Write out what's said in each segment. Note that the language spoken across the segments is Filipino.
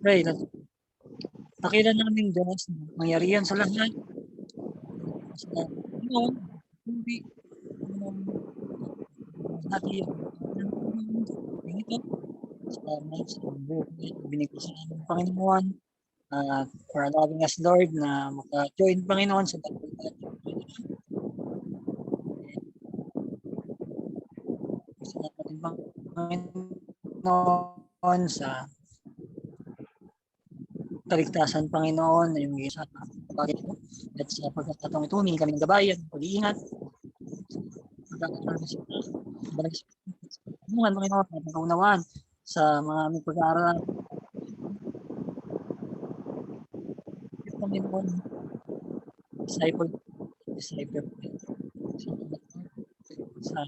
Pray, dakila namin Diyos na mangyarihan sa lahat. Sa Panginoon, puri, hati ito sa buhay na binigay sa amin ng Panginoon. For allowing us, Lord, na maka-join, Panginoon, sa dakilang sa ating Panginoon, sa kaligtasan, Panginoon, na yung sa bagay ito. At sa pagkakataong ito, humingi kami ng gabayan, pag-iingat, pagkakataon sa Panginoon, Panginoon, at kaunawaan sa mga aming pag-aaral, Panginoon, disciple, sa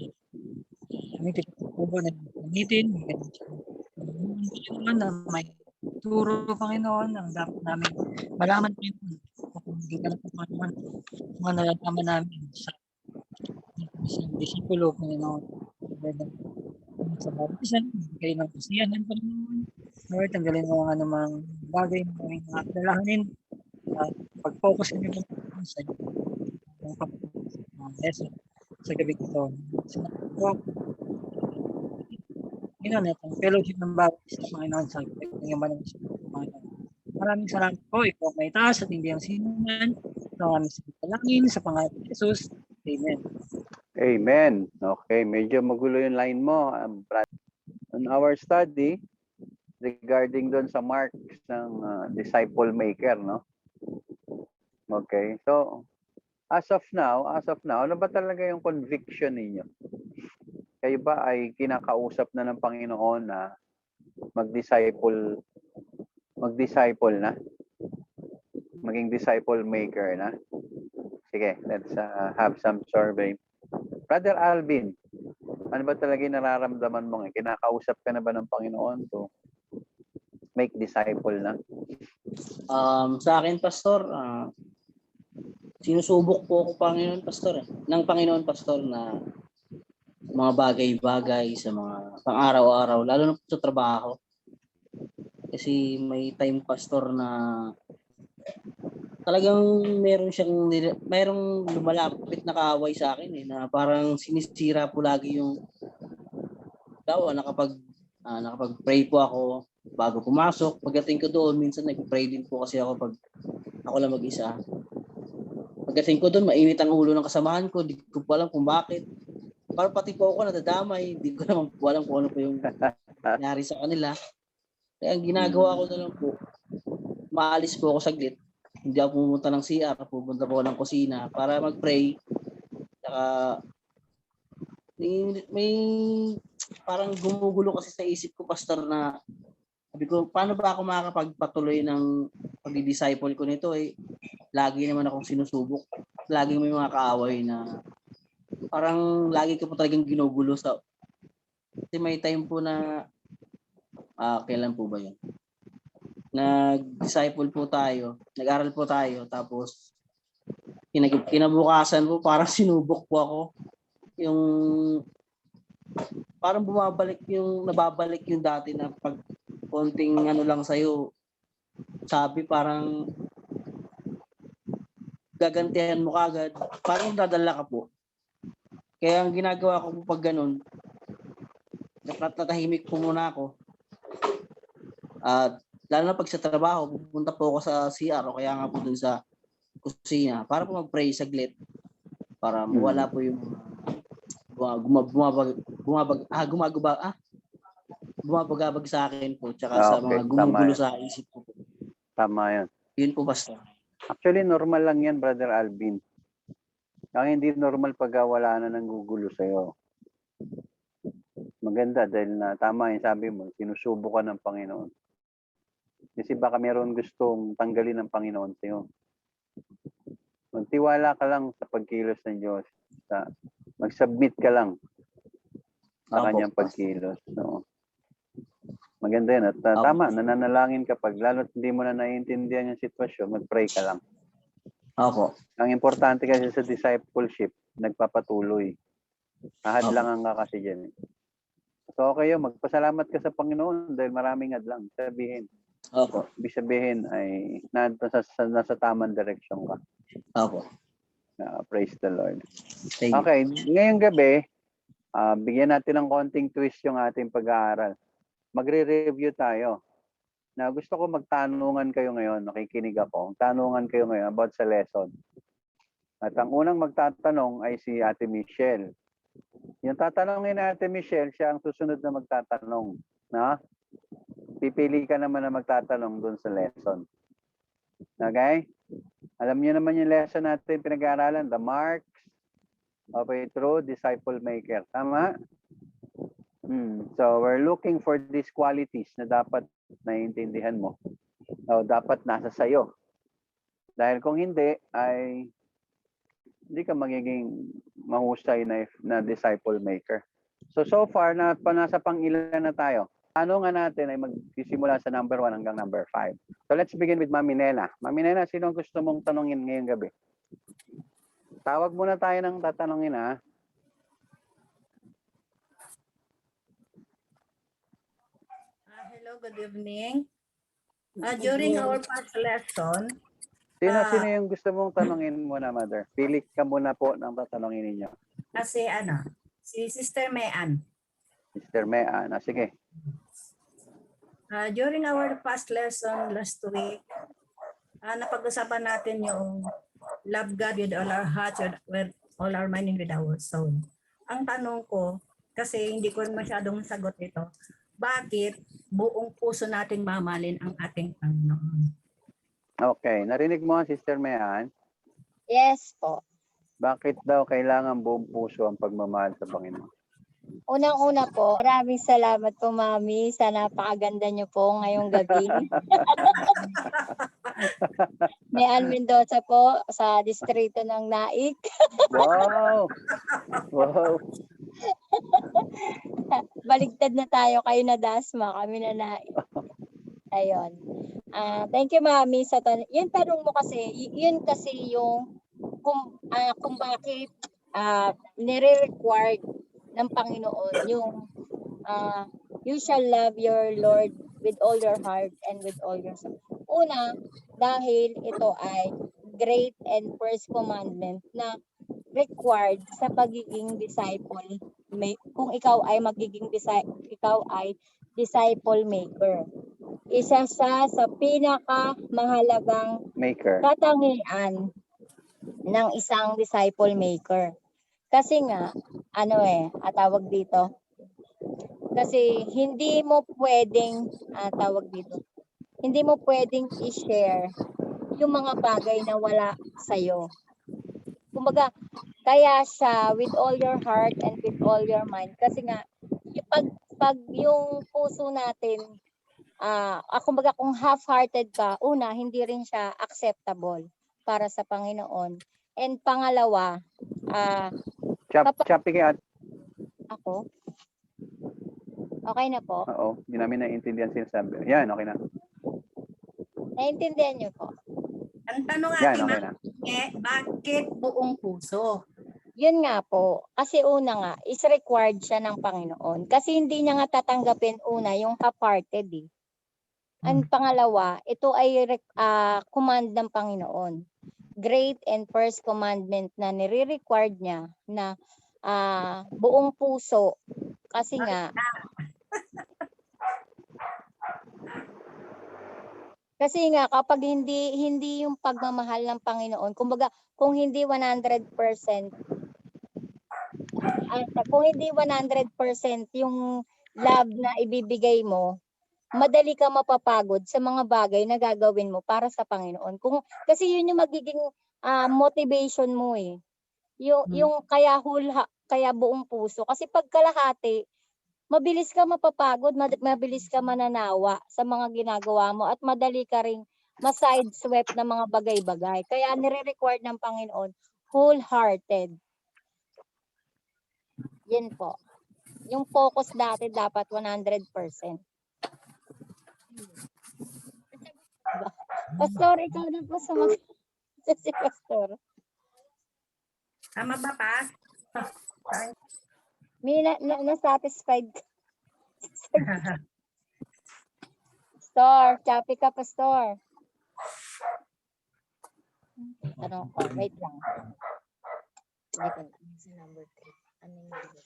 aming pinagpupo na gamitin, Panginoon, na may turo, Panginoon, ang dapat namin malaman, Panginoon, kung hindi ka na po, Panginoon, mga nalalaman namin sa disipulo, Panginoon, sa bawat isa, kayo ng kasiyahan, Panginoon, Lord, tanggalin mo ang anumang bagay na aming mga kalalahanin, pag-focus kami, Panginoon, sa lesson sa gabi ito. Salamat Panginoon, at ang fellowship ng bawat isa, Panginoon, sa inyong banal na Panginoon. Maraming salamat po. Ikaw may taas at hindi ang sinuman. Ito ang aming salangin sa pangalan ni Jesus. Amen. Amen. Okay, medyo magulo yung line mo, Brad. On our study, regarding doon sa marks ng disciple maker, no? Okay, so as of now, ano ba talaga yung conviction ninyo? Kayo ba ay kinakausap na ng Panginoon na mag-disciple na? Maging disciple maker na? Sige, let's have some survey. Brother Alvin, ano ba talaga yung nararamdaman mo? Kinakausap ka na ba ng Panginoon to make disciple na? Sa akin, Pastor, sinusubok po ako, ng Panginoon, Pastor, na mga bagay-bagay sa mga pang-araw-araw, lalo na po sa trabaho. Kasi may time, Pastor, na talagang merong lumalapit na kaaway sa akin na parang sinisira po lagi yung nakapag-pray po ako bago pumasok. Pagdating ko doon, minsan nag-pray din po kasi ako pag ako lang mag-isa. Pagdating ko doon, mainit ang ulo ng kasamahan ko, di ko po alam kung bakit. Parang pati po ako nadadamay, di ko naman po alam kung ano po yung nangyari sa kanila. Kaya ang ginagawa ko na lang po, maalis po ako saglit. Hindi ako pumunta ng CR, pupunta po ako ng kusina para mag-pray. Saka may parang gumugulo kasi sa isip ko, Pastor, na sabi ko, paano ba ako makakapagpatuloy ng pag-disciple ko nito? Lagi naman akong sinusubok. Laging may mga kaaway na parang lagi ko po talagang ginugulo sa... Kasi may time po na kailan po ba yun? Nag-disciple po tayo, nag-aral po tayo, tapos kinabukasan po parang sinubok po ako. Yung parang nababalik yung dati na pag konting ano lang sa'yo, sabi parang gagantihan mo kagad, parang dadala ka po. Kaya ang ginagawa ko po pag ganun, natahimik po muna ako. At lalo na pag sa trabaho, pupunta po ako sa CR o kaya nga po dun sa kusina para po mag-pray saglit para mawala po yung bumabagabag sa akin po tsaka sa mga gumugulo sa isip ko. Tama yan. Yun po, Pastor. Actually, normal lang yan, Brother Alvin. Ang hindi normal pag wala na nang gugulo sa'yo. Maganda dahil na tama yung sabi mo, sinusubukan ng Panginoon. Kasi baka meron gustong tanggalin ng Panginoon sa'yo. Magtiwala ka lang sa pagkilos ng Diyos. Mag-submit ka lang sa kanyang pagkilos. No? Maganda yan. At tama, nananalangin ka pag lalo't hindi mo na naiintindihan yung sitwasyon, mag-pray ka lang. Opo. Ang importante kasi sa discipleship, nagpapatuloy. Hadlangan ka kasi dyan. So okay yun, magpasalamat ka sa Panginoon dahil maraming hadlang. Sabihin, Opo. Ibig sabihin ay nasa tamang direksyon ka. Opo. Praise the Lord. Thank you. Okay, ngayong gabi, bigyan natin ng konting twist yung ating pag-aaral. Magre-review tayo. Na gusto ko magtanungan kayo ngayon, nakikinig ako. Tanungan kayo ngayon about sa lesson. At ang unang magtatanong ay si Ate Michelle. Yung tatanungin ni Ate Michelle, siya ang susunod na magtatanong. No? Pipili ka naman na magtatanong dun sa lesson. Okay? Alam niyo naman yung lesson natin pinag-aaralan, the marks of a true disciple maker. Tama? So we're looking for these qualities na dapat naiintindihan mo. O dapat nasa sayo. Dahil kung hindi, ay hindi ka magiging mahusay na disciple maker. So far, nasa pang-ilan na tayo. Tanungan natin ay magsisimula sa number 1 hanggang number 5. So let's begin with Mami Nena. Mami Nena, sino ang gusto mong tanungin ngayong gabi? Tawag muna tayo ng tatanungin, ha? Hello, good evening. During our past lesson, Sino yung gusto mong tanungin muna, Mother? Pili ka muna po ng tatanungin ninyo. kasi si Sister Mayan. Mr. Mea, sige. During our past lesson last week, napag-usapan natin yung love God with all our hearts, with all our mind, and with our soul. Ang tanong ko, kasi hindi ko masyadong sagot ito, bakit buong puso natin mamahalin ang ating Panginoon? Okay, narinig mo, Sister Mean? Yes po. Bakit daw kailangan buong puso ang pagmamahal sa Panginoon? Unang-una po, maraming salamat po Mami sa napakaganda niyo po ngayong gabi. Mayan Mendoza po sa distrito ng Naik. Wow! Wow! Baligtad na tayo, kayo na Dasma, kami na Naik. Ayun. Thank you Mami sa yung tanong mo kasi, yun kasi yung kung bakit nire-required ng Panginoon yung you shall love your Lord with all your heart and with all your soul. Una, dahil ito ay great and first commandment na required sa pagiging disciple. Kung ikaw ay disciple maker. Isa sa pinakamahalagang katangian ng isang disciple maker. Kasi nga, tawag dito. Kasi hindi mo pwedeng, hindi mo pwedeng i-share yung mga bagay na wala sa'yo. Kumbaga, kaya siya with all your heart and with all your mind. Kasi nga, pag yung puso natin, kumbaga kung half-hearted ka, una, hindi rin siya acceptable para sa Panginoon. And pangalawa, Choppy kaya. Ako? Okay na po? Oo, hindi namin naiintindihan sinasabi. Yan, okay na. Naiintindihan niyo po? Ang tanong Yan, natin, okay na. bakit buong puso? Yun nga po. Kasi una nga, is required siya ng Panginoon. Kasi hindi niya nga tatanggapin una yung half-hearted eh. Ang pangalawa, ito ay command ng Panginoon. Great and first commandment na nire-required niya na buong puso. Kasi nga, kapag hindi yung pagmamahal ng Panginoon, kumbaga kung hindi 100% yung love na ibibigay mo, madali ka mapapagod sa mga bagay na gagawin mo para sa Panginoon. Kasi yun yung magiging motivation mo eh. Yung kaya buong puso. Kasi pag kalahati, mabilis ka mapapagod, mabilis ka mananawa sa mga ginagawa mo at madali ka ring ma-sideswept ng mga bagay-bagay. Kaya nire-require ng Panginoon wholehearted. Yan po. Yung focus dati dapat 100%. Pastor, ikaw na po sumagot. Si Pastor. Tama ba, Pas? May na-satisfied ka. Pastor. Choppy ka, Pastor. Tanong ko. Wait lang. Hindi ko na. Sa number 3. Ano yung number?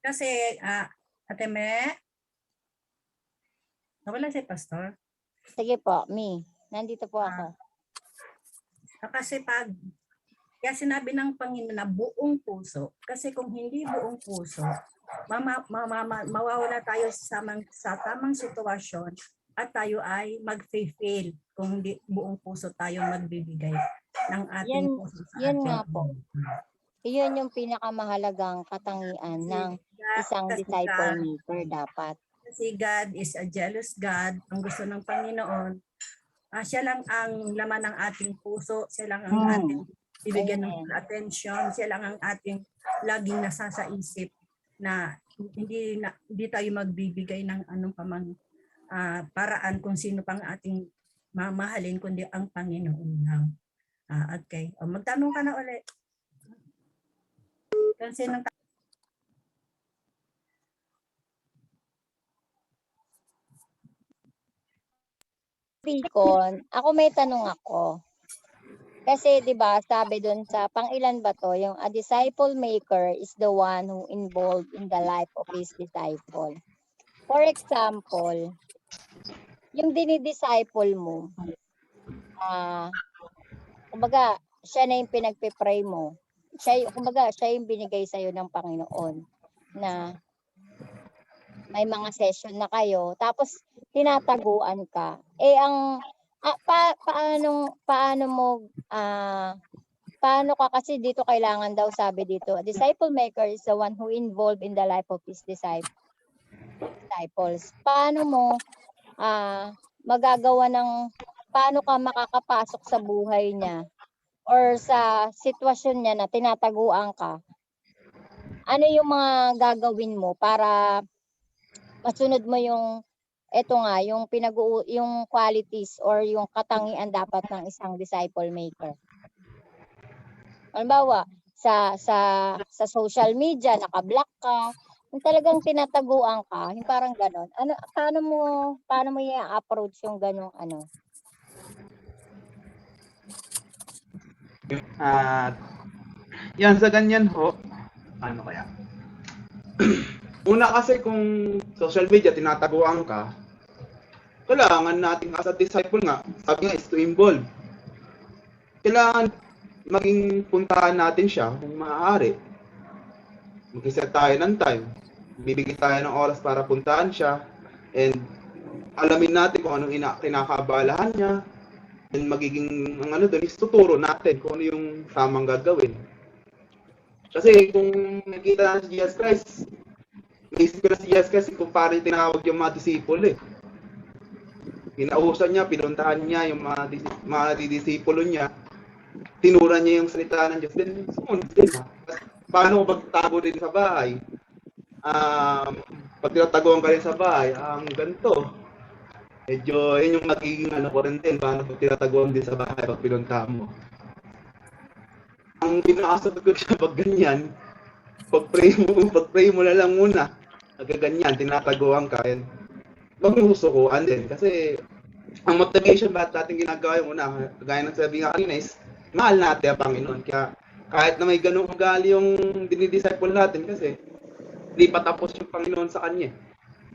Kasi, Ate Me, nawala si Pastor. Sige po, me. Nandito po ako. Kasi kaya sinabi ng Panginoon na buong puso. Kasi kung hindi buong puso, mawawala tayo sa tamang sitwasyon at tayo ay mag-fail kung hindi buong puso tayo magbibigay ng ating Yan- puso sa yan ating nga po. Panginoon. Iyon yung pinakamahalagang katangian ng isang Kasi disciple God- maker dapat. Kasi God is a jealous God. Ang gusto ng Panginoon, siya lang ang laman ng ating puso. Siya lang ang ating bibigyan ng Amen. attention. Siya lang ang ating laging nasa sa isip na hindi tayo magbibigay ng anong pamang paraan kung sino pang ating mamahalin kundi ang Panginoon lang. Okay. Magtanong ka na ulit. Kasi nang Deacon, ako may tanong ako. Kasi 'di ba, sabi doon sa pangilan ba 'to, yung a disciple maker is the one who involved in the life of his disciple. For example, yung dinidisciple mo, kumbaga, siya na yung pinagpe-pray mo. Kumbaga, siya yung binigay sa'yo ng Panginoon na may mga session na kayo, tapos tinataguan ka. Paano ka, kasi dito kailangan daw, sabi dito, a disciple maker is the one who involved in the life of his disciples. Paano mo paano ka makakapasok sa buhay niya or sa sitwasyon niya na tinataguan ka? Ano yung mga gagawin mo para masunod mo yung yung qualities or yung katangian dapat ng isang disciple maker? Halimbawa, sa social media, naka-block ka, kung talagang tinataguan ka, yung parang ganon. Paano mo i-approach yung ganong ano? Yan sa ganyan ho, ano kaya? Una kasi kung social media tinataguan ka, kailangan natin as a disciple nga, sabi nga is to involve. Kailangan maging puntahan natin siya kung maaari. Mag-set tayo ng time. Bibigyan tayo ng oras para puntahan siya and alamin natin kung anong kinakaabalahan niya. And magiging ang ano doon is tuturo natin kung ano yung tamang gagawin. Kasi kung nakita na si Jesus Christ, naisip ko na si Jesus Christ kung paano tinawag yung mga disciple eh. Pinausan niya, pinuntahan niya yung mga disipulo niya. Tinuran niya yung salita ng Diyos. Then, sumunod din ha. Paano kung pagtago din sa bahay? Pag tinataguan ka rin sa bahay, ganito. Medyo, yun yung magiging ano ko rin din, paano pag tinataguan din sa bahay pag pinuntahan mo. Ang pinakasagot ko siya pag ganyan, pag-pray mo na lang muna. Nagaganyan, tinataguan ka. And wag mo susukuan din. Kasi, ang motivation ba natin ginagawa yung una, gaya ng sabi nga kanina is, mahal natin ang Panginoon. Kaya, kahit na may ganung ugali yung dinidisciple natin kasi, hindi pa tapos yung Panginoon sa kanya.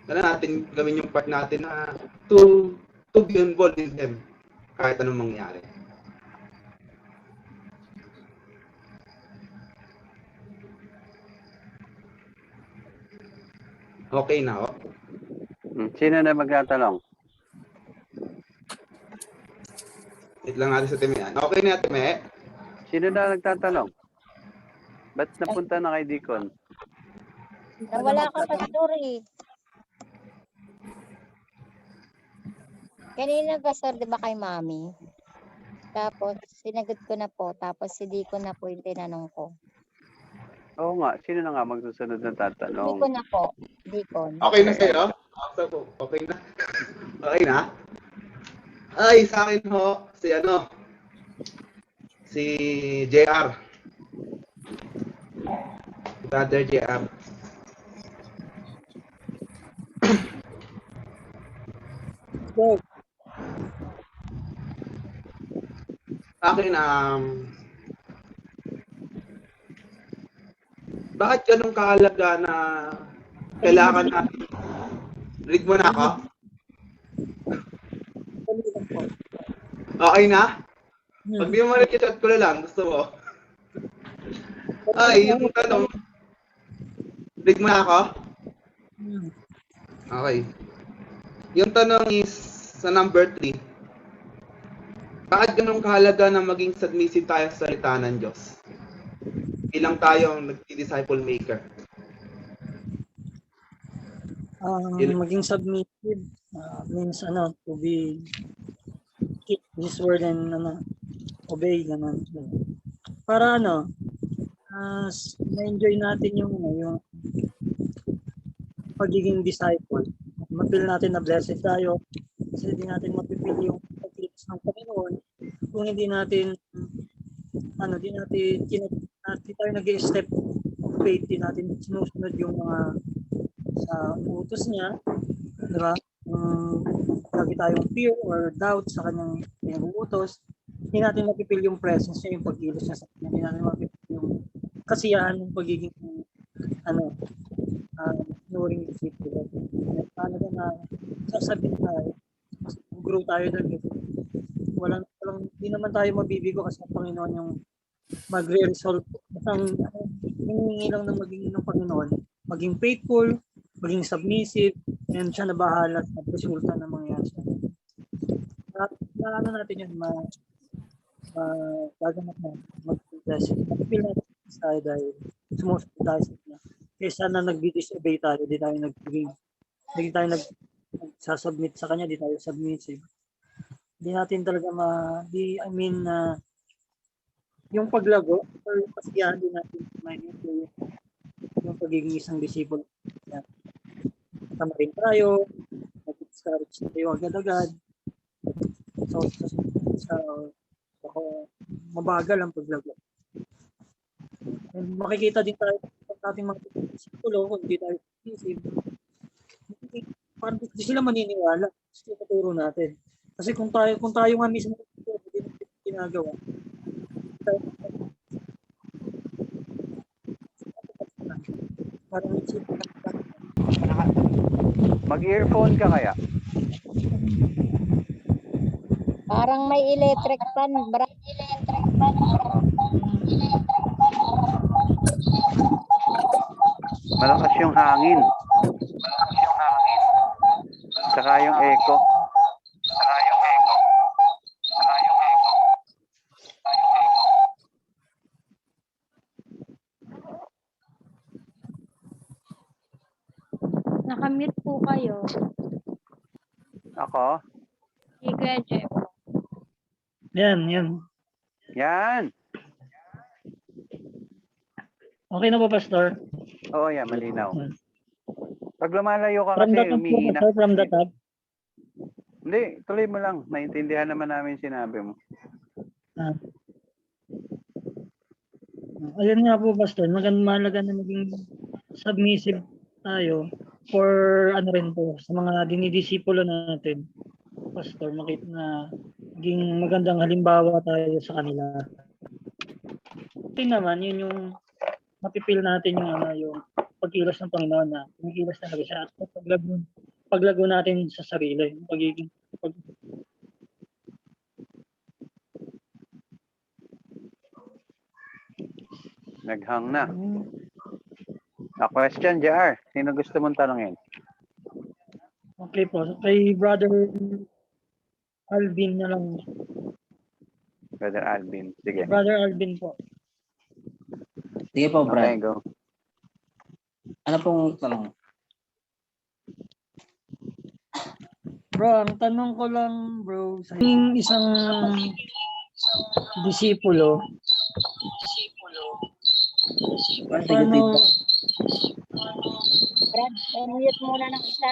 Kailangan natin gawin yung part natin na to be involved in them kahit anong mangyari. Okay na ho? Sino na magtatanong? Wait lang natin sa Time. Okay na, Time? Sino na nagtatanong? Ba't napunta na kay Deacon? Nawala ka, Pastor eh. Kanina, Pastor, di ba kay Mami? Tapos, sinagot ko na po. Tapos, si Deacon na po yung tinanong ko. Oo nga, sino na nga magsusunod na tatanong? Deacon na po. Deacon. Okay na sa'yo? Okay na? Okay na? Ay, sa akin ho, si JR. Brother JR. Go. Akin, bakit ganun kahalaga na kailangan natin? Read mo na ako? Dali lang po. Okay na? Pag Hmm. di mo chat ko na lang, gusto mo. Ay, yung tanong. Read mo na ako? Hmm. Okay. Yung tanong is sa number 3. Bakit ganun kahalaga na maging submissive tayo sa salita ng Diyos? Bilang tayo ang nag-disciple maker. Maging submissive means to be keep his word and obey ganun. Para na-enjoy natin yung pagiging disciple. Mapil natin na blessed tayo kasi hindi natin mapipil yung pagkilos ng Panginoon kung hindi natin di tayo nag-i-step of faith, di natin sinusunod yung mga sa utos niya, di ba? Lagi tayong fear or doubt sa kanyang pinag-uutos, hindi natin mapipil yung presence niya, yung pagkilos niya sa kanya, hindi natin mapipil yung kasiyahan ng pagiging ignoring disciple. Talaga na sasabihin tayo, mas grow tayo doon. Hindi naman tayo mabibigo kasi ang Panginoon yung magre-resolve. Ang hinihingi lang ng maging ng Panginoon, maging faithful, maging submissive, and siya na bahala sa resulta ng mangyayari sa atin. Ano natin yun, gaganap na mag-blessing. Mag-feel natin tayo dahil sumusunod tayo sa kanya. Kaysa na nag-disobey tayo, di tayo nagsasubmit sa kanya, di tayo submissive. Hindi natin talaga yung paglago or kasiyahan din natin yung pagiging isang disciple. Tama rin tayo, nag-discourage tayo agad-agad. So, mabagal ang paglago. And makikita din tayo sa ating mga disciple kung hindi tayo submissive. Parang hindi sila maniniwala sa tuturo natin. Kasi kung tayo nga mismo hindi natin ginagawa, parang Mag-earphone ka kaya? Parang may electric fan. Malakas yung hangin. Saka yung echo. Nakamute po kayo. Ako? Si Kuya Jeff. Yan. Yan. Okay na ba, Pastor? Oo, yan. Malinaw. Pag lumalayo ka From kasi, the top, umihina. Pastor, from the top. Hindi, tuloy mo lang. Naintindihan naman namin sinabi mo. Ayun nga po, Pastor, mahalaga na maging submissive tayo for rin po, sa mga dinidisipulo natin. Pastor, makita na maging magandang halimbawa tayo sa kanila. Ito naman, yun yung mapipil natin yung pagkilos ng Panginoon na kumikilos talaga siya at paglago natin sa sarili, yung pagiging Naghang na. A question, JR. Sino gusto mong tanongin? Okay po. Kay Brother Alvin na lang. Brother Alvin. Sige. Brother Alvin po. Sige po, Okay, Brad. go. Ano pong tanong? Bro, ang tanong ko lang, bro, sa isang disipulo, paano, Brad, mute muna ng isa.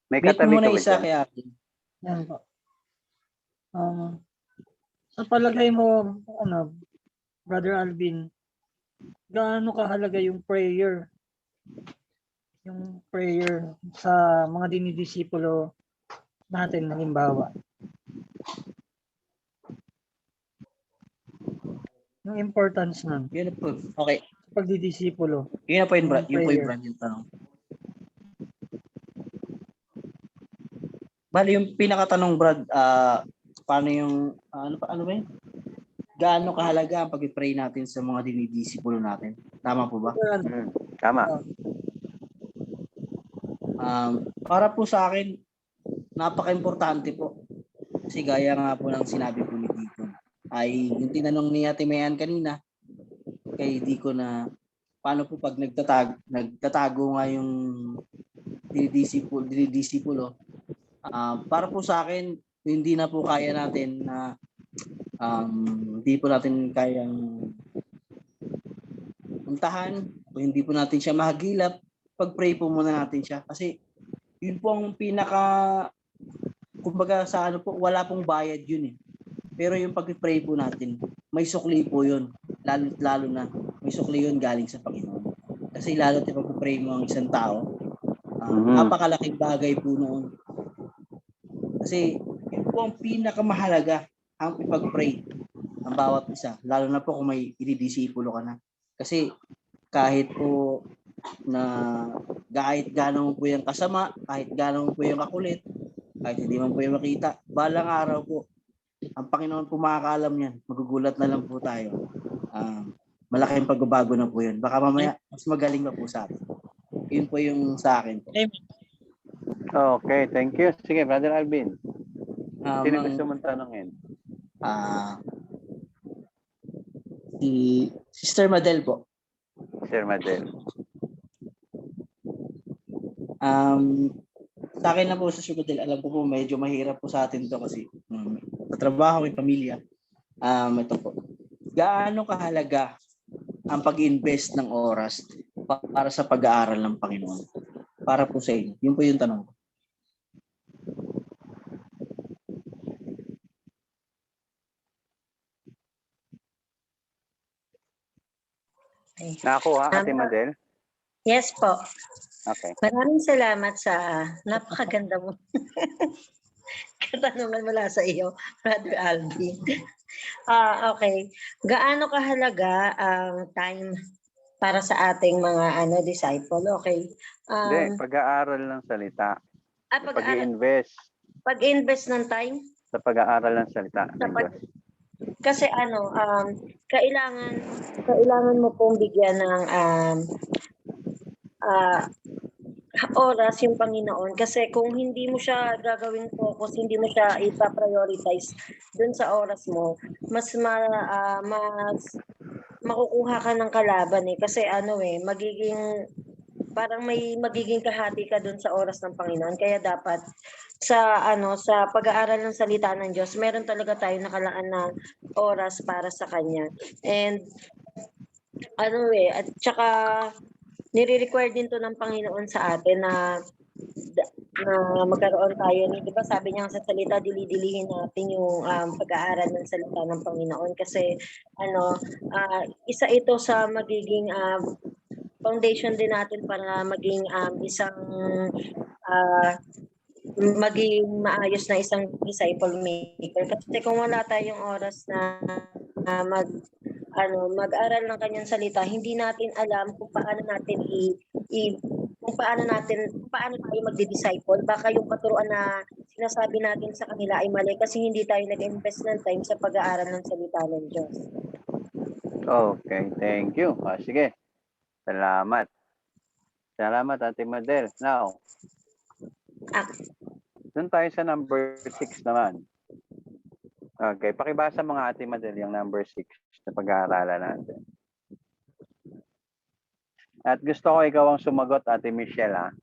May Mute katabi mo ka na ba isa dyan? kay Akin. yan po. Sa palagay mo, Brother Alvin, gaano kahalaga yung prayer? yung prayer sa mga dinidisipulo natin, halimbawa. Yung importance nun, Yun na po. Okay. pagdidisipulo. Yun na po yun, Brad. Yung Yun po yung prayer. Brad yung tanong. Bali, yung pinakatanong, Brad, paano yung, ano ba yun? Gaano kahalaga ang pag-pray natin sa mga dinidisipulo natin? Tama po ba? Tama. Para po sa akin, napaka-importante po. Kasi gaya nga po ng sinabi po ni Deacon, ay yung tinanong ni Ate Mayan kanina, kay Deacon na paano po pag nagtatago nga yung dinidisipulo. Para po sa akin, hindi na po kaya natin na hindi po natin kayang puntahan o hindi po natin siya mahagilap, pag-pray po muna natin siya. Kasi yun po ang kumbaga sa ano po, wala pong bayad yun eh. Pero yung pag-pray po natin, may sukli po yun. Lalo na, may sukli yun galing sa Panginoon. Kasi lalo na pag-pray mo ang isang tao, napakalaking bagay po noon. Kasi yun po ang pinakamahalaga, ang ipag-pray ang bawat isa. Lalo na po kung may ididisipulo ka na. Kasi kahit po na kahit gano'n po yung kasama, kahit gano'n po yung kakulit, kahit hindi man po yung makita, balang araw po, ang Panginoon po makakaalam yan. Magugulat na lang po tayo. Malaking pagbabago na po yun. Baka mamaya, mas magaling pa po sa atin. Yun po yung sa akin po. Okay, thank you. Sige, Brother Alvin. Sino gusto mong tanongin? Si Sister Madel po. Sir Madel. Sa akin na po sa Sister Madel, alam ko po medyo mahirap po sa atin to kasi sa trabaho, may pamilya. Ito po. Gaano kahalaga ang pag-invest ng oras para sa pag-aaral ng Panginoon? Para po sa inyo. Yun po yung tanong ko. Nakakuha, Ate Madel? Yes po. Okay. Maraming salamat sa napakaganda mo. Katanungan mula sa iyo, Brother Alvin. Okay. Gaano kahalaga ang time para sa ating mga disciple? Okay. Hindi, pag-aaral ng salita. Pag-invest ng time? Sa pag-aaral ng salita ng Diyos. Kasi kailangan mo pong bigyan ng oras yung Panginoon, kasi kung hindi mo siya gagawing focus, hindi mo siya ipa-prioritize dun sa oras mo, mas makukuha ka ng kalaban kasi parang may magiging kahati ka dun sa oras ng Panginoon. Kaya dapat sa pag-aaral ng salita ng Diyos, meron talaga tayo nakalaan na oras para sa kanya. And at saka nire-require din to ng Panginoon sa atin na magkaroon tayo di ba sabi niya sa salita, dili-dilihin natin yung pag-aaral ng salita ng Panginoon, kasi isa ito sa magiging foundation din natin para maging maging maayos na isang disciple maker. Kasi kung wala tayong oras na mag-aral ng kanyang salita, hindi natin alam kung paano natin paano tayo magdi-disciple. Baka yung katuruan na sinasabi natin sa kanila ay mali kasi hindi tayo nag-invest ng time sa pag-aaral ng salita ng Diyos. Okay, thank you. Sige. Salamat. Salamat, Ate Madel. Now, doon tayo sa number 6 naman. Okay, pakibasa mga Ate Madel yung number 6 na pag-aaralan natin. At gusto ko ikaw ang sumagot, Ate Michelle.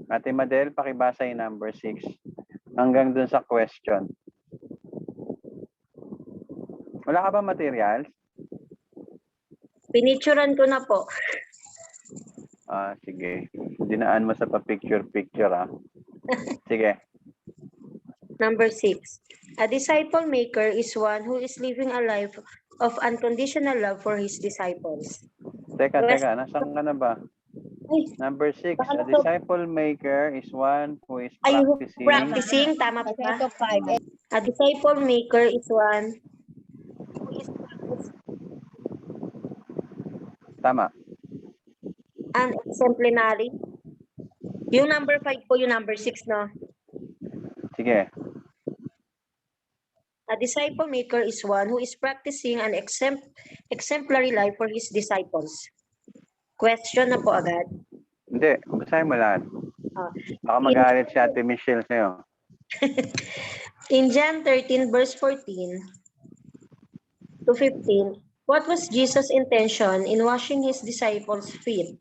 Ate Madel, pakibasa yung number 6 hanggang doon sa question. Wala ka ba materials? Pinicturean ko na po. Sige. Dinaan mo sa pa-picture. Sige. Number 6. A disciple maker is one who is living a life of unconditional love for his disciples. Teka. Nasaan ka na ba? Number 6, a Baka na to. disciple maker is one who is Ay, practicing. tama Kasi ba? ito 5. A disciple maker is one who is Tama. an exemplary. Yung number 5 po, yung number 6, no? Sige. A disciple maker is one who is practicing an exemplary life for his disciples. Question na po agad. Hindi, basahin mo lahat. Ah, Baka magalit si Ate Michelle sa'yo. In John 13, verse 14 to 15, what was Jesus' intention in washing his disciples' feet?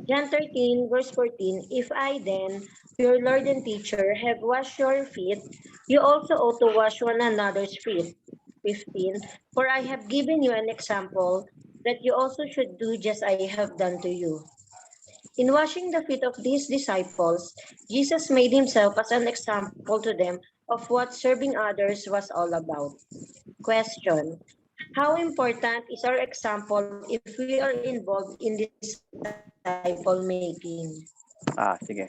John 13, verse 14, if I then, your Lord and teacher, have washed your feet, you also ought to wash one another's feet. 15, for I have given you an example that you also should do just I have done to you. In washing the feet of these disciples, Jesus made himself as an example to them of what serving others was all about. Question: how important is our example if we are involved in disciple making? Sige.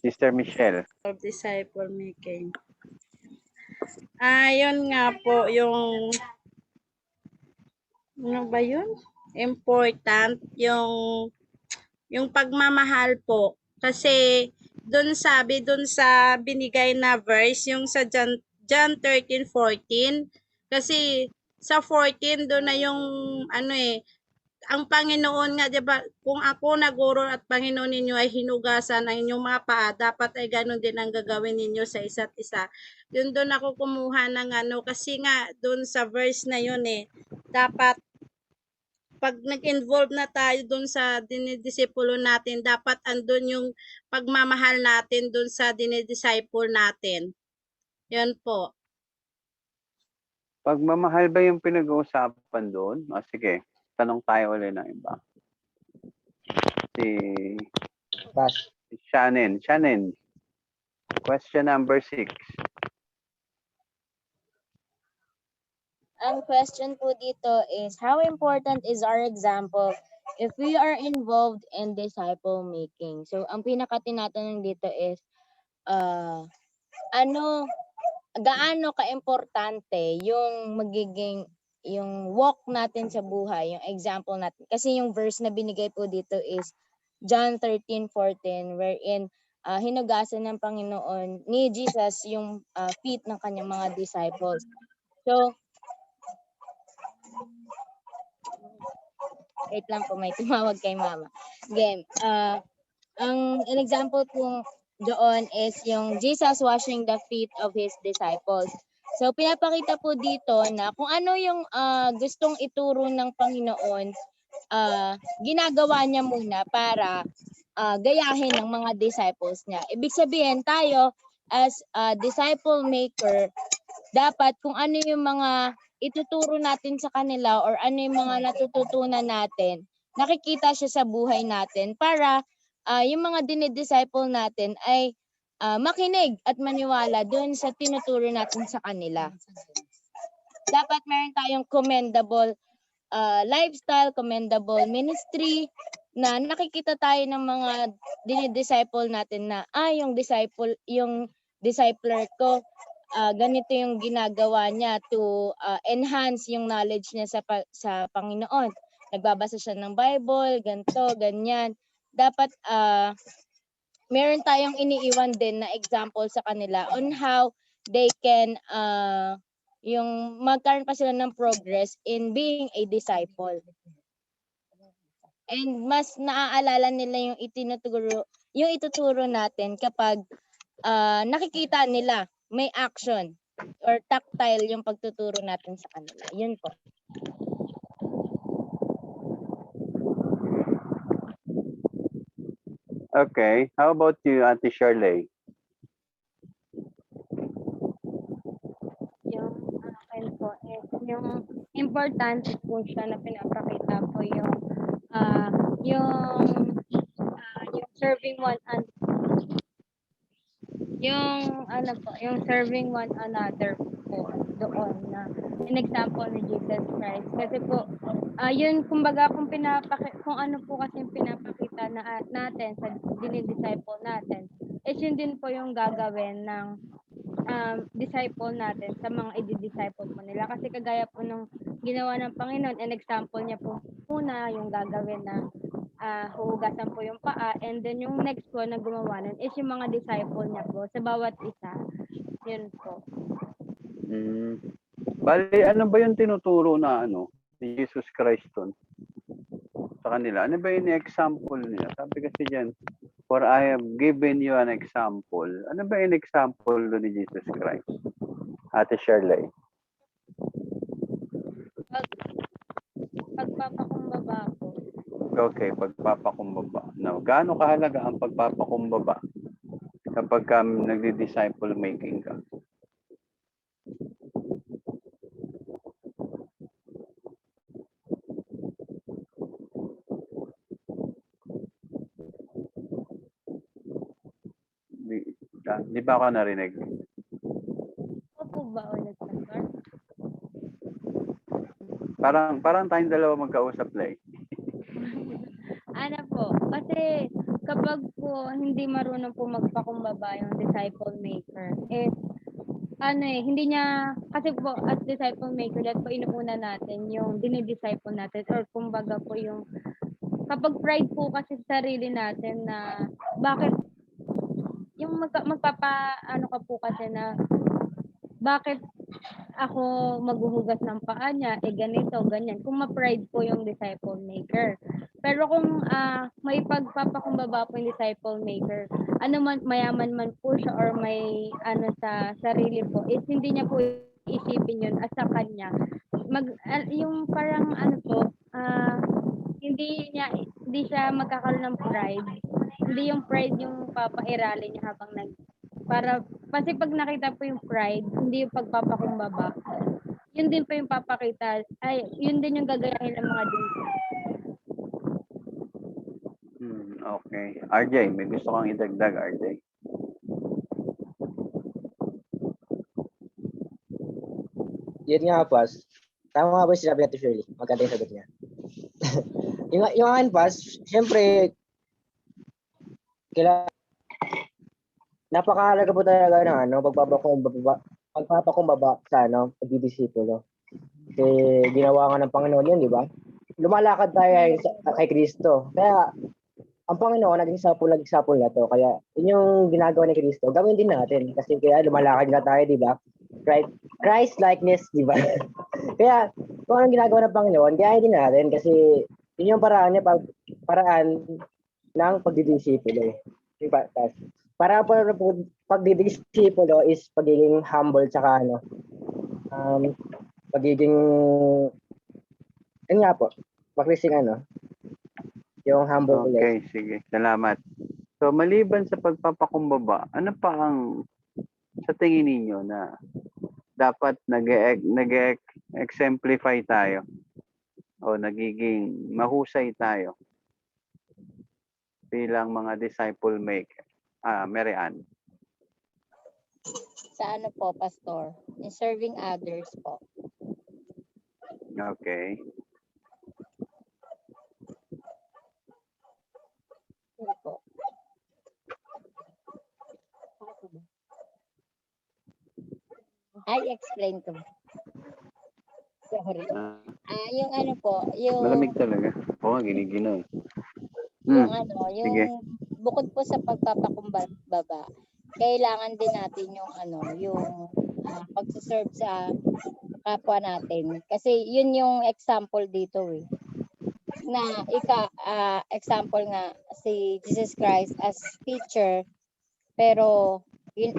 Sister Michelle. Of disciple making. Yun nga po yung ano ba yun? Important yung pagmamahal po. Kasi doon sa binigay na verse, yung sa John 13:14, kasi sa 14 doon na yung ang Panginoon nga, 'di ba, kung ako naguro at Panginoon ninyo ay hinugasan ang inyong mga paa, dapat ay ganoon din ang gagawin ninyo sa isa't isa. Yun doon ako kumuha ng kasi nga doon sa verse na yun dapat pag nag-involve na tayo doon sa dinidisipulo natin, dapat andun yung pagmamahal natin doon sa dinidisciple natin. Yan po. Pagmamahal ba yung pinag-uusapan doon? Sige. Tanong tayo ulit ng iba. Si Shannon. Question number 6. Ang question po dito is, how important is our example if we are involved in disciple making? So, ang pinaka-tinatanong dito is, gaano ka-importante yung magiging, yung walk natin sa buhay, yung example natin. Kasi yung verse na binigay po dito is John 13:14, wherein hinugasan ng Panginoon ni Jesus yung feet ng kanyang mga disciples. So, wait lang po, may tumawag kay mama. Again, ang example po doon is yung Jesus washing the feet of his disciples. So, pinapakita po dito na kung ano yung gustong ituro ng Panginoon, ginagawa niya muna para gayahin ng mga disciples niya. Ibig sabihin, tayo as disciple maker, dapat kung ano yung mga ituturo natin sa kanila or ano yung mga natututunan natin, nakikita siya sa buhay natin para yung mga dinidisciple natin ay makinig at maniwala doon sa tinuturo natin sa kanila. Dapat meron tayong commendable lifestyle, commendable ministry, na nakikita tayo ng mga dinidisciple natin na yung discipler ko, ganito yung ginagawa niya to enhance yung knowledge niya sa Panginoon. Nagbabasa siya ng Bible, ganito, ganyan. Dapat meron tayong iniiwan din na example sa kanila on how they can yung magkaroon pa sila ng progress in being a disciple. And mas naaalala nila yung ituturo natin kapag nakikita nila may action or tactile yung pagtuturo natin sa kanila. Yun po. Okay. How about you, Ate Shirley? Yung akin po is yung importante po siya na pinapakita po yung serving one and yung serving one another po doon na in example ni Jesus Christ. Kasi po yun kumbaga kung ano po kasi yung pinapakita natin sa dinidisciple natin, is yun din po yung gagawin ng disciple natin sa mga i-disciple po nila. Kasi kagaya po nung ginawa ng Panginoon, an example niya po muna yung gagawin na huhugasan po yung paa, and then yung next po na gumawa nun is yung mga disciple niya po sa bawat isa. Yun po. Bali, ano ba yung tinuturo na ni Jesus Christ doon sa kanila? Ano ba yung example niya? Sabi kasi dyan, for I have given you an example. Ano ba yung example doon ni Jesus Christ? Ate Shirley. Pagpapakumbaba po. Okay, pagpapakumbaba. Now, gaano kahalaga ang pagpapakumbaba kapag nagdi-disciple making ka? Di ba ako narinig? Opo ba ulit, Pastor? Parang tayong dalawa magkausap na eh. Ano po, kasi kapag po hindi marunong po magpakumbaba yung disciple maker, hindi niya, kasi po as disciple maker, dapat po inuuna natin yung dinidisciple natin, or kumbaga po yung, kapag pride po kasi sa sarili natin na, bakit, yung magpapa-ano ka po kasi na, bakit ako maghuhugas ng paa niya, ganito, ganyan. Kung ma-pride po yung disciple maker. Pero kung may pagpapakumbaba po yung disciple maker, mayaman man po siya or may sa sarili po, is hindi niya po isipin yun as sa kanya. Yung parang hindi siya magkakaroon ng pride. Hindi yung pride yung papairali niya habang kasi pag nakita po yung pride, hindi yung pagpapakumbaba, yun din po yung papakita, yun din yung gagayahin ng mga dito. Okay. RJ, may gusto kang idagdag, RJ? Yun nga, Pas. Tama nga ba yung sinabi natin, Shirley? Maganda yung sagot niya. yung akin, Pas, syempre, napakahalaga po talaga ng pagpapakumbaba sa pagdidisipulo. Kasi ginawa nga ng Panginoon yun, di ba? Lumalakad tayo kay Kristo. Kaya ang Panginoon naging example na to. Kaya yun yung ginagawa ni Kristo, gawin din natin. Kasi kaya lumalakad nga tayo, di ba? Christ likeness, di ba? Kaya kung anong ginagawa ng Panginoon, gaya din natin. Kasi yun yung paraan niya, paraan ng pagdidisipulo. Diba? Para po pagdidisipulo is pagiging humble tsaka pagiging nga po, practicing yung humble. Okay, sige. Salamat. So, maliban sa pagpapakumbaba, ano pa ang sa tingin ninyo na dapat nag-exemplify tayo o nagiging mahusay tayo bilang mga disciple maker? Mary Ann. Sa po, Pastor? In serving others po. Okay. Po. Explain ko. Sorry. Yung po, yung... Malamig talaga. Oo, giniginaw. Yung sige. Bukod po sa pagpapakumbaba, kailangan din natin yung pagsiserve sa kapwa natin. Kasi yun yung example dito Na example nga si Jesus Christ as teacher, pero yun,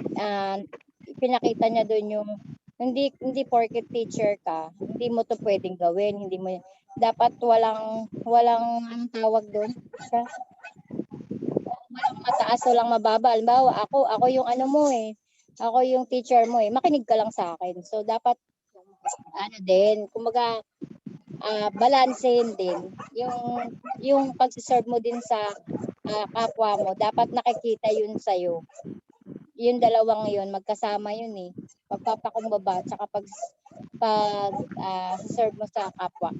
pinakita niya doon yung hindi porket teacher ka, hindi mo to pwedeng gawin, hindi mo dapat walang anong tawag doon. Walang mataas o lang mababa. Halimbawa, ako yung ako yung teacher mo makinig ka lang sa akin. So dapat din, kumbaga balansehin din yung pagsiserve mo din sa kapwa mo. Dapat nakikita yun sa'yo. Yung dalawang yun, magkasama yun pagpapakumbaba at saka pag serve mo sa kapwa.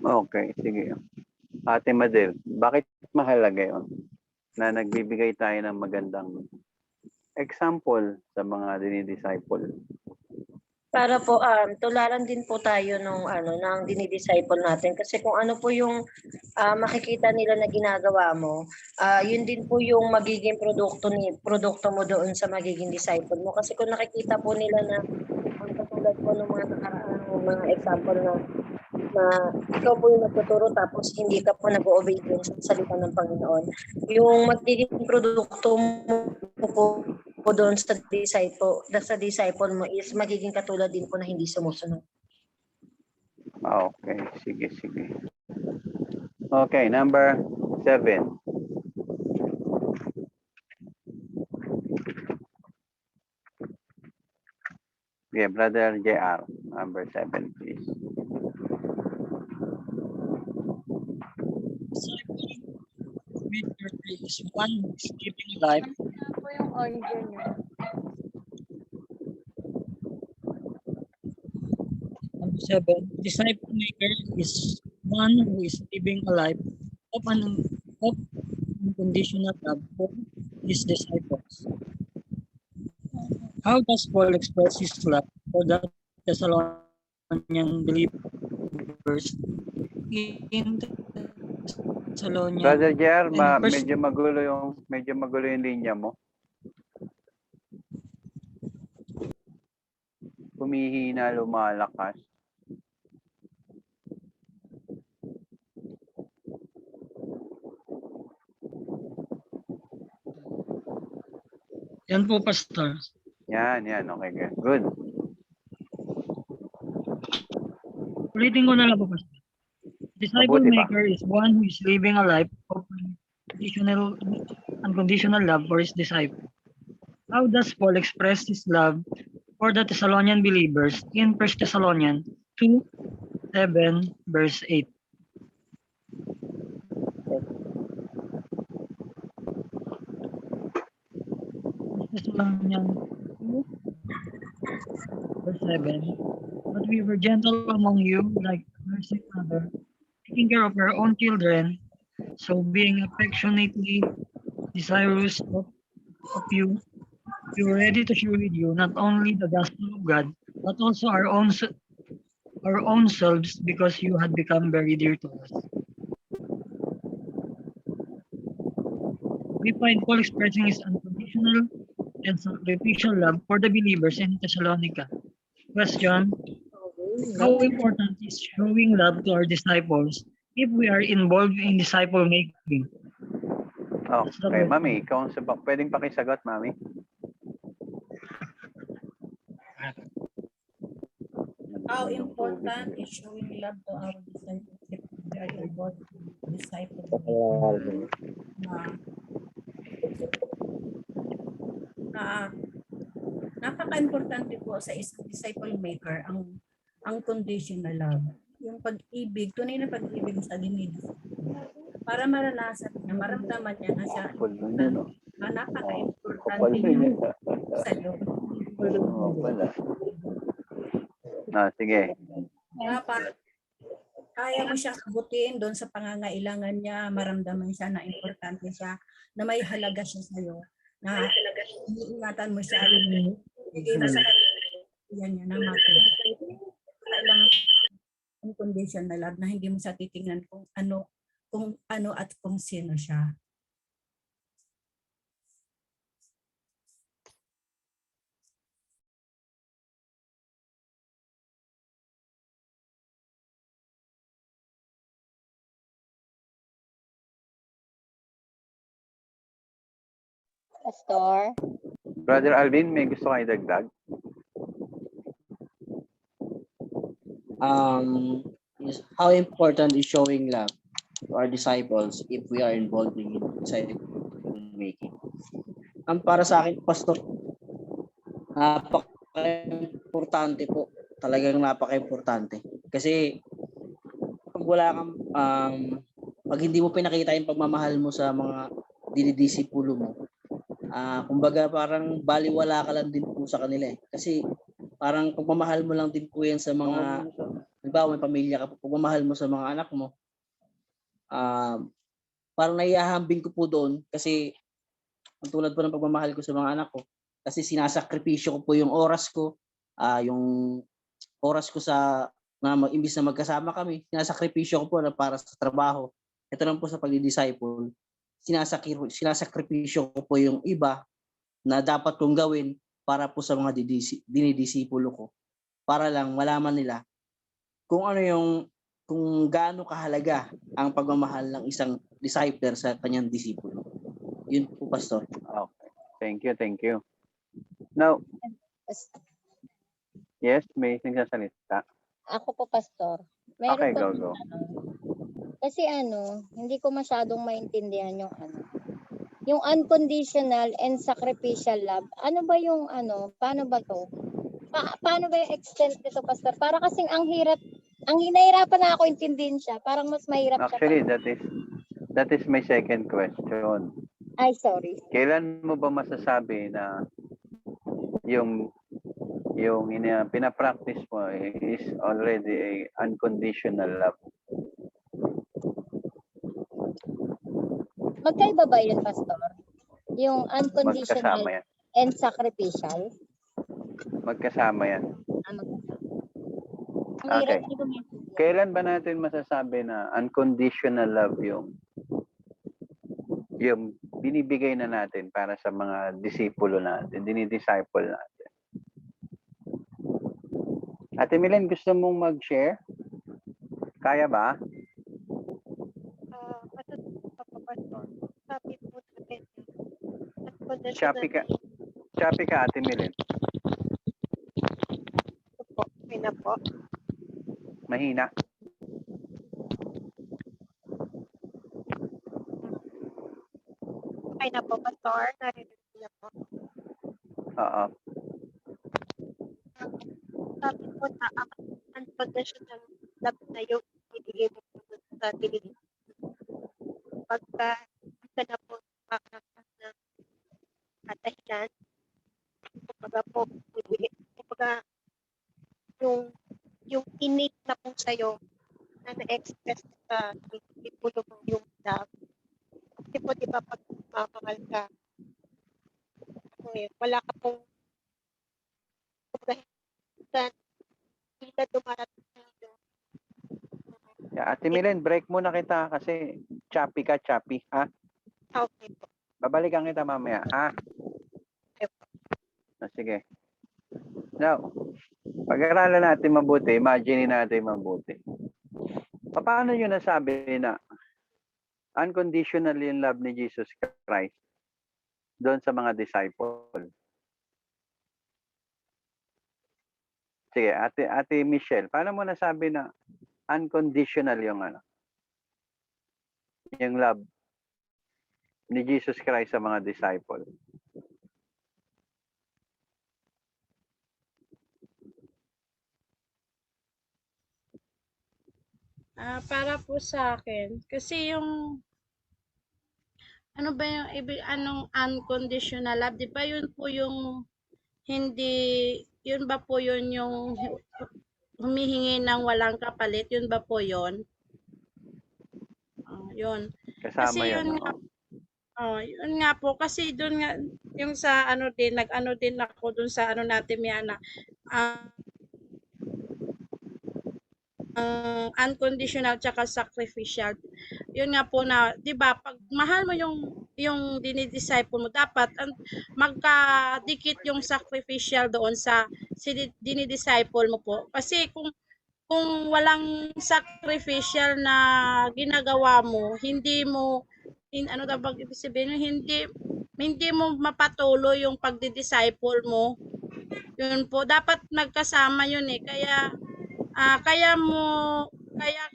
Okay, sige. Ate Madel, bakit mahalaga yun na nagbibigay tayo ng magandang example sa mga dinidisciple? Para po tularan din po tayo nung ng dinidisciple natin kasi kung ano po yung makikita nila na ginagawa mo, yun din po yung magiging produkto mo doon sa magiging disciple mo kasi kung nakikita po nila na ang katulad po ng mga nakaraang mga example na ikaw po yung nagtuturo tapos hindi ka po nag-obey dun sa salita ng Panginoon. Yung magiging produkto mo po doon sa disciple mo is magiging katulad din po na hindi sumusunod. Okay, sige. Okay, number 7. Yeah, Brother JR, number 7, please. Maker is one who is living life. Ano po yung audio niyo? Number 7, disciple maker is one who is living a life of unconditional love for his disciples. How does Paul express his love for the Thessalonian believers in Thessalonian? Brother JR, First- medyo magulo yung linya mo. Humihina, lumalakas. Yan po, Pastor. Yan. Okay, good. Ulitin ko na lang po, Pastor. Disciple Mabuti pa. maker is one who is living a life of unconditional love for his disciple. How does Paul express his love for the Thessalonian believers in 1 Thessalonians 2:7, verse 8? Thessalonians 2, verse 7. But we were gentle among you, like nursing mother, taking care of our own children, so being affectionately desirous of you, we were ready to share with you not only the gospel of God, but also our own selves, because you had become very dear to us. We find Paul expressing his unconditional and sacrificial love for the believers in Thessalonica. Question: how important is showing love to our disciples if we are involved in disciple making? Okay, Mami, ikaw ang pwedeng pakisagot, Mami. How important is showing love to our disciples if we are involved in disciple making? Napaka-importante po sa isang disciple maker ang conditional love. Yung pag-ibig, tunay na pag-ibig sa dinidisciple. Para maranasan niya, maramdaman niya na siya na napaka-importante niya sa iyo. Sige. Dapat kaya mo siya sagutin doon sa pangangailangan niya, maramdaman siya na importante siya, na may halaga siya sa iyo, na iingatan mo siya, bigay mo sa kanya niya na matuto. Kailangan unconditional love na hindi mo siya titingnan kung ano at kung sino siya. Pastor? Brother Alvin, may gusto kayo dagdag? How important is showing love to our disciples if we are involved in disciple making? Para sa akin, Pastor, napaka-importante po. Talagang napaka-importante. Kasi pag wala kang, pag hindi mo pinakita yung pagmamahal mo sa mga dinidisipulo mo, kumbaga parang baliwala ka lang din po sa kanila eh. Kasi parang pagmamahal mo lang din po yan sa mga Halimbawa, may pamilya ka, pagmamahal mo sa mga anak mo, parang naihahambing ko po doon kasi ang tulad po ng pagmamahal ko sa mga anak ko, kasi sinasakripisyo ko po yung oras ko, yung oras ko sa imbis na magkasama kami, sinasakripisyo ko po na para sa trabaho. Ito lang po sa pagdi-disciple, sinasakripisyo ko po yung iba na dapat kong gawin para po sa mga dinidisipulo ko, para lang malaman nila kung gaano kahalaga ang pagmamahal ng isang disciple sa kanyang disipulo. Yun po, Pastor. Okay. Thank you. Now, yes, may nagsasalita. Ako po, Pastor. Okay, Meron go. kasi hindi ko masyadong maintindihan yung unconditional and sacrificial love. Ano ba yung paano ba to? Paano ba yung extent nito, Pastor? Para kasing ang hinahirapan na ako intindihin siya. Parang mas mahirap Actually, siya. that is my second question. Ay, sorry. Kailan mo ba masasabi na yung pinapractice mo is already a unconditional love? Magkaiba ba yun, Pastor? Yung unconditional Magkasama yan. and sacrificial? Magkasama yan. Ang hirap Okay. hindi ko maintindihan. Kailan ba natin masasabi na unconditional love yung binibigay na natin para sa mga disipulo natin, dinidisciple natin? Ate Milen, gusto mong mag-share? Kaya ba? Choppy ka, Ate Milen. Mahina po. Mahina. Okay na po, Pastor. Narinig niya po. Oo. Sabi po na ang unconditional love na yung ibigay mo po sa Pilipinas. Pagka na po makakas ng katahilan, kumbaga po, yung innate na po sa'yo na na-express sa ipulo mo yung love. Kasi po, di ba, pag mamahal ka, wala ka pong hindi na dumarating sa'yo. Yeah, Ate Milen, break muna kita kasi choppy ka, ha? Okay po. Babalikan kita mamaya, ha? Okay po. Sige. Now, pag-aralan natin mabuti, imagine natin mabuti. Paano nyo nasabi na unconditional yung love ni Jesus Christ doon sa mga disciple? Sige, Ate Michelle, paano mo nasabi na unconditional yung love ni Jesus Christ sa mga disciple? Para po sa akin, kasi yung anong unconditional love, di ba yun po yung yun ba po yun yung humihingi ng walang kapalit, yun ba po yun? Yun. Kasama Kasi yan. yun nga po, kasi doon nga, yung sa nag-ano din ako doon sa natin Miana, unconditional tsaka sacrificial. Yun nga po na, 'di ba, pag mahal mo yung dinidisciple mo, dapat magkadikit yung sacrificial doon sa dinidisciple mo po. Kasi kung walang sacrificial na ginagawa mo, hindi mo hindi mo mapatuloy yung pagdi-disciple mo. Yun po, dapat magkasama yun eh. Kaya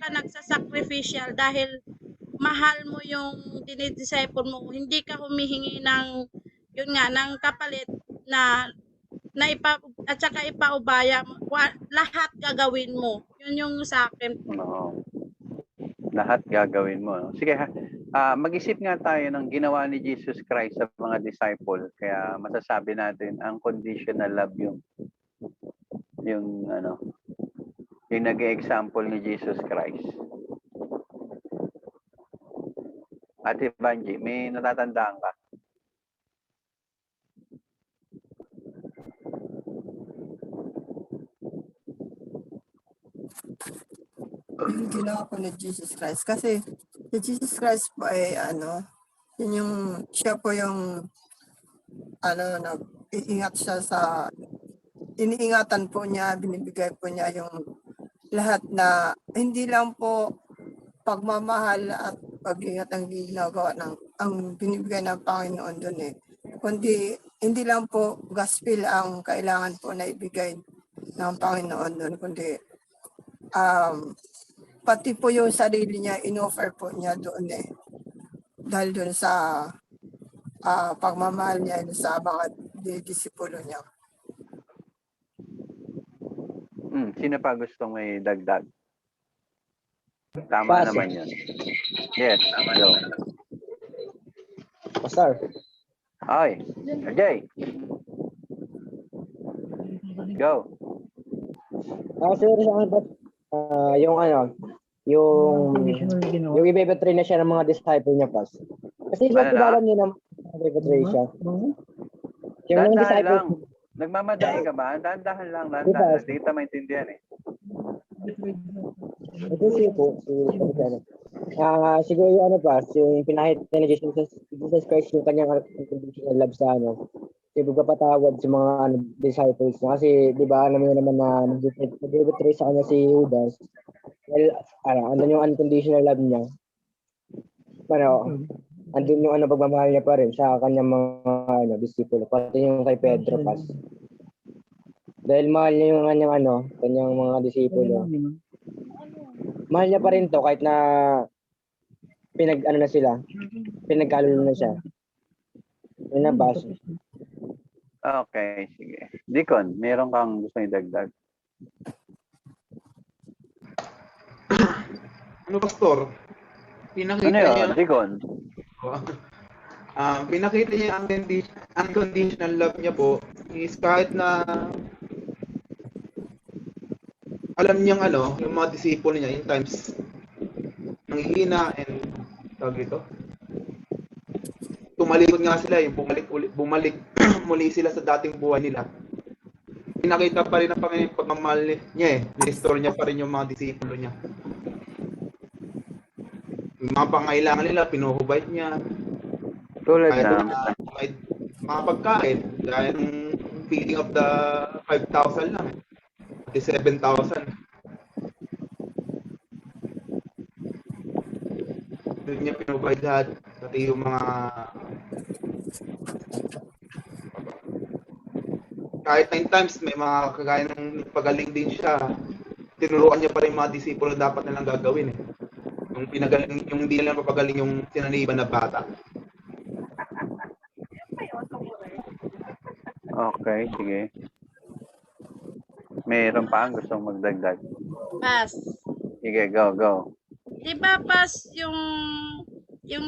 ka nagsa-sacrificial dahil mahal mo yung dinidisciple mo. Hindi ka humihingi ng kapalit at saka ipaubaya mo. Lahat gagawin mo. Yun yung sa akin. Lahat gagawin mo. Sige ha. Mag-isip nga tayo ng ginawa ni Jesus Christ sa mga disciple. Kaya masasabi natin ang conditional love Yung nag-example ni Jesus Christ. Ate Banji, may natatandaan ka? Yung ginawa ko ni Jesus Christ. Kasi si Jesus Christ po ay yun yung, siya po yung, nag-iingat siya sa, iniingatan po niya, binibigay po niya yung lahat na, hindi lang po pagmamahal at pag-ingat ang ginagawa ang binibigay ng Panginoon doon kundi hindi lang po gospel ang kailangan po na ibigay ng Panginoon doon, kundi pati po yung sarili niya, in-offer po niya doon dahil doon sa pagmamahal niya sa mga disipulo niya. Sino pa gustong may dagdag? Tama Pass. naman yun. Yes, go. Pastor. Ay, Jay. Go. Siguro sa akin, yung i-betray na siya ng mga disciple niya, Pas. Kasi siya, Ano na? kilala niyo na i-betray siya. Yung mga Dahan-dahan disciple, lang. Nagmamadali ka ba? Dahan-dahan lang. Diba? Dahan-dahan. Hindi kita maintindihan ito siguro yung yung pinakita ni Jesus Christ yung kanyang unconditional love sa siguro kapatawad sa mga disciples niya. Kasi di ba alam mo naman na nag-betray sa kanya si Judas. Well, andun yung unconditional love niya. Andun yung pagmamahal niya pa rin sa kanyang mga disipulo. Pati yung kay Pedro Pas. Dahil mahal niya yung kanyang mga disipulo. Mahal niya pa rin to kahit na pinagkalulo na siya. Yun na, Pas. Okay, sige. Deacon, meron kang gusto idagdag? Pastor? Pinakita Ano yun, niya, Deacon? pinakita niya ang unconditional love niya po is kahit na alam niyang yung mga disipulo niya in times nanghihina and tawag ito. Tumalikod nga sila, yung bumalik muli sila sa dating buhay nila. Pinakita pa rin ng Panginoon pagmamahal niya ni-restore niya pa rin yung mga disipulo niya. Yung mga pangailangan nila, pinuhubay niya. Tulad Kahit na. mga pagkain, gaya ng feeding of the 5,000 lang. Pati 7,000. Doon niya pinubay lahat. Pati yung mga kahit 9 times may mga kagaya ng pagaling din siya. Tinuruan niya pa rin mga disipulo dapat nilang gagawin yung hindi lang papagaling yung sinaniban na bata. Okay, sige. Meron pa ang gustong magdagdag? Pas. Sige, go. Di ba pas yung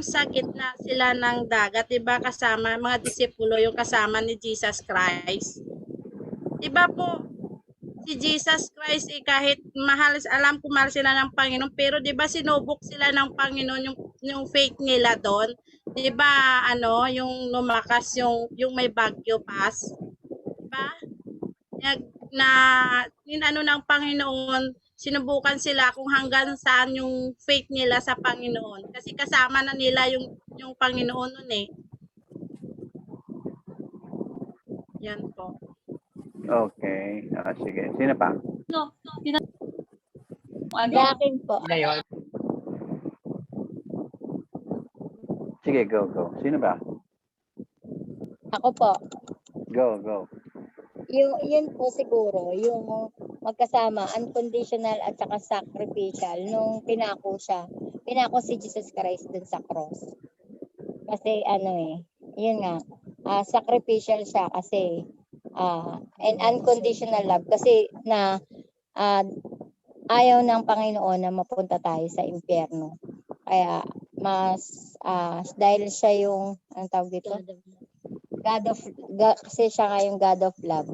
sa gitna sila ng dagat, di ba kasama mga disipulo yung kasama ni Jesus Christ? Di ba po si Jesus Christ kahit alam ko mahal sila ng Panginoon, pero 'di ba sinubok sila ng Panginoon yung faith nila doon? 'Di ba yung lumakas yung may bagyo Pas? 'Di ba? Ng Panginoon, sinubukan sila kung hanggang saan yung faith nila sa Panginoon. Kasi kasama na nila yung Panginoon noon Yan po. Okay. Sige. Sino pa? Sa akin po. Sige, go. Sino ba? Ako po. Go. Yun po siguro, yung magkasama, unconditional at saka sacrificial, nung pinako si Jesus Christ dun sa cross. Kasi yun nga, sacrificial siya kasi, and unconditional love kasi na ayaw ng Panginoon na mapunta tayo sa impyerno. Kaya dahil siya yung, anong tawag dito? Kasi siya nga yung God of love.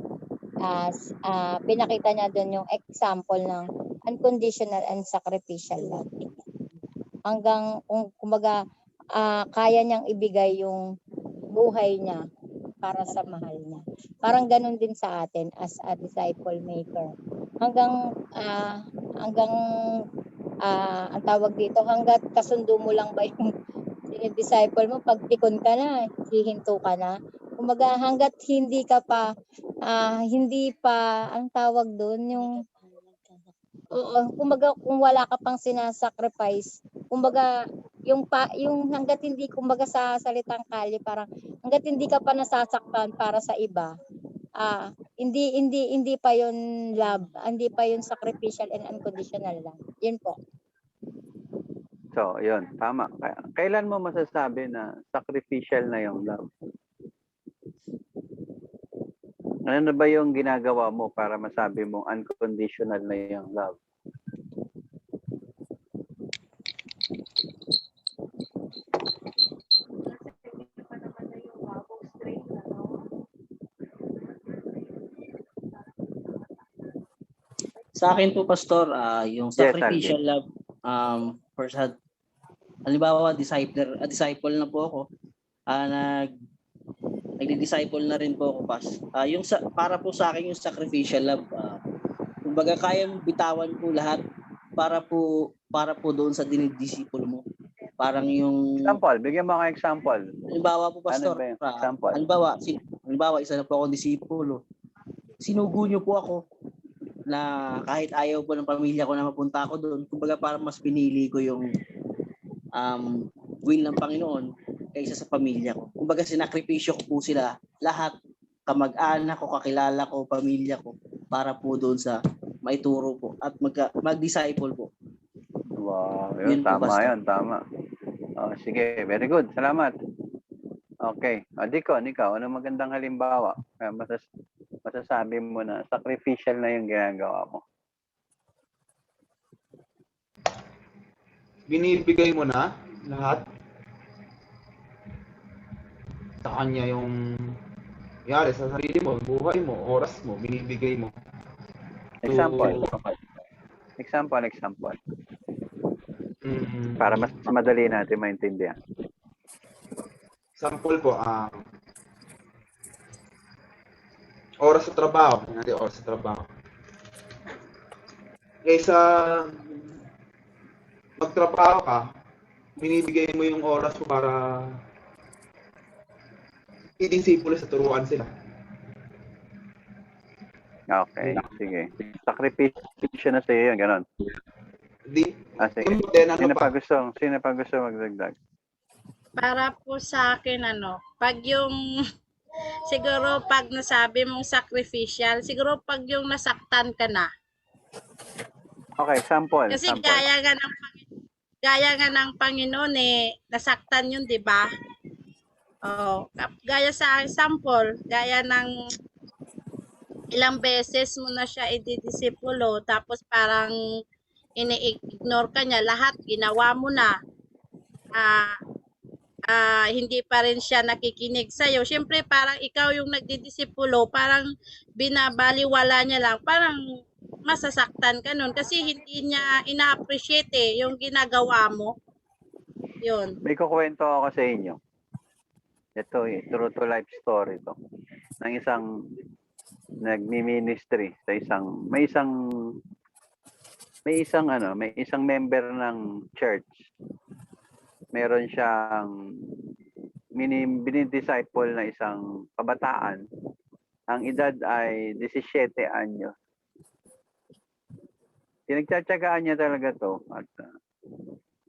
Pinakita niya doon yung example ng unconditional and sacrificial love. Hanggang kung kumbaga kaya niyang ibigay yung buhay niya para sa mahal niya. Parang ganun din sa atin as a disciple maker. Hanggang ang tawag dito, hanggat kasundo mo lang ba yung disciple mo, pag pikon ka na, hihinto ka na. Kumbaga hanggat hindi ka pa hindi pa ang tawag doon yung kumbaga kung wala ka pang sinasacrifice, kumbaga yung hanggat hindi kumbaga sa salitang kalye parang hanggat hindi ka pa nasasaktan para sa iba, hindi pa yon love, hindi pa yon sacrificial and unconditional love. Yun po. So, yun, tama. Kailan mo masasabi na sacrificial na yung love? Ano na ba yung ginagawa mo para masabi mong unconditional na yung love? Sa akin po, Pastor, yung sacrificial love, first, halimbawa, disciple na po ako, nagdi-disciple na rin po ako, para po sa akin yung sacrificial love, kumbaga kayang bitawan po lahat para po doon sa dinidisiple mo. Parang yung example, bigyan mo akong example. Halimbawa po, Pastor, ano ba yung example? halimbawa, isa na po akong disipulo. Sinugo niyo po ako na kahit ayaw po ng pamilya ko na mapunta ako doon, kumbaga parang mas pinili ko yung will ng Panginoon kaysa sa pamilya ko. Kumbaga sinakripisyo ko po sila lahat, kamag-anak ko, kakilala ko, pamilya ko, para po doon sa maituro po at mag-disciple po. Wow, yun tama po, yun, tama. Oh, sige, very good. Salamat. Okay. Diko, ano magandang halimbawa? Masasabi mo na sacrificial na yung ginagawa mo. Binibigay mo na lahat sa kanya yung yari sa sarili mo, buhay mo, oras mo, binibigay mo. Example. Para mas madali natin maintindihan. Sample po, oras sa trabaho. Oras sa trabaho. Kaysa magtrabaho ka, binibigay mo yung oras mo para i-disciple sa turuan sila. Okay, sige. Sakripisyo na sa'yo yun, gano'n. Sige. Sino pa gusto magdagdag? Para po sa akin, pag yung, siguro pag nasabi mong sacrificial, siguro pag yung nasaktan ka na. Okay, sample. Kasi gaya nga ng Panginoon nasaktan yun, di ba? Gaya sa sample, gaya ng ilang beses mo na siya ididisipulo, tapos parang ini-ignore ka niya, lahat ginawa mo na, hindi pa rin siya nakikinig sa'yo. Siyempre, parang ikaw yung nagdidisipulo, parang binabaliwala niya lang, parang masasaktan ka nun kasi hindi niya ina-appreciate yung ginagawa mo. Yun. May kukwento ako sa inyo. Ito, true to life story to. Ng isang nagmi-ministry sa may isang member ng church. Meron siyang binidisciple na isang kabataan. Ang edad ay 17 anyo. Pinagtsatsagaan niya talaga to at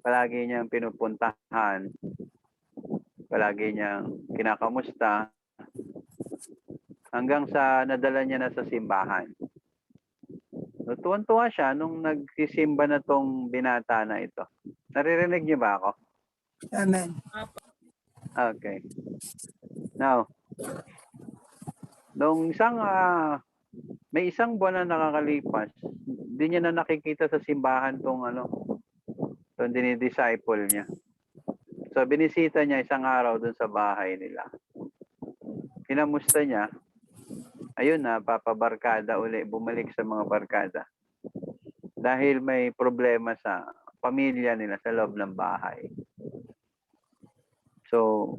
palagi niyang pinupuntahan, palagi niyang kinakamusta hanggang sa nadala niya na sa simbahan. Tuwan-tuwa siya nung nagsisimba na tong binata na ito. Naririnig niyo ba ako? Amen. Okay. Now, nung may isang buwan na nakakalipas, hindi niya na nakikita sa simbahan tong dinidisciple niya. So, binisita niya isang araw dun sa bahay nila. Kinamusta niya. Ayun na, papabarkada uli, bumalik sa mga barkada. dahil may problema sa pamilya nila sa loob ng bahay. So,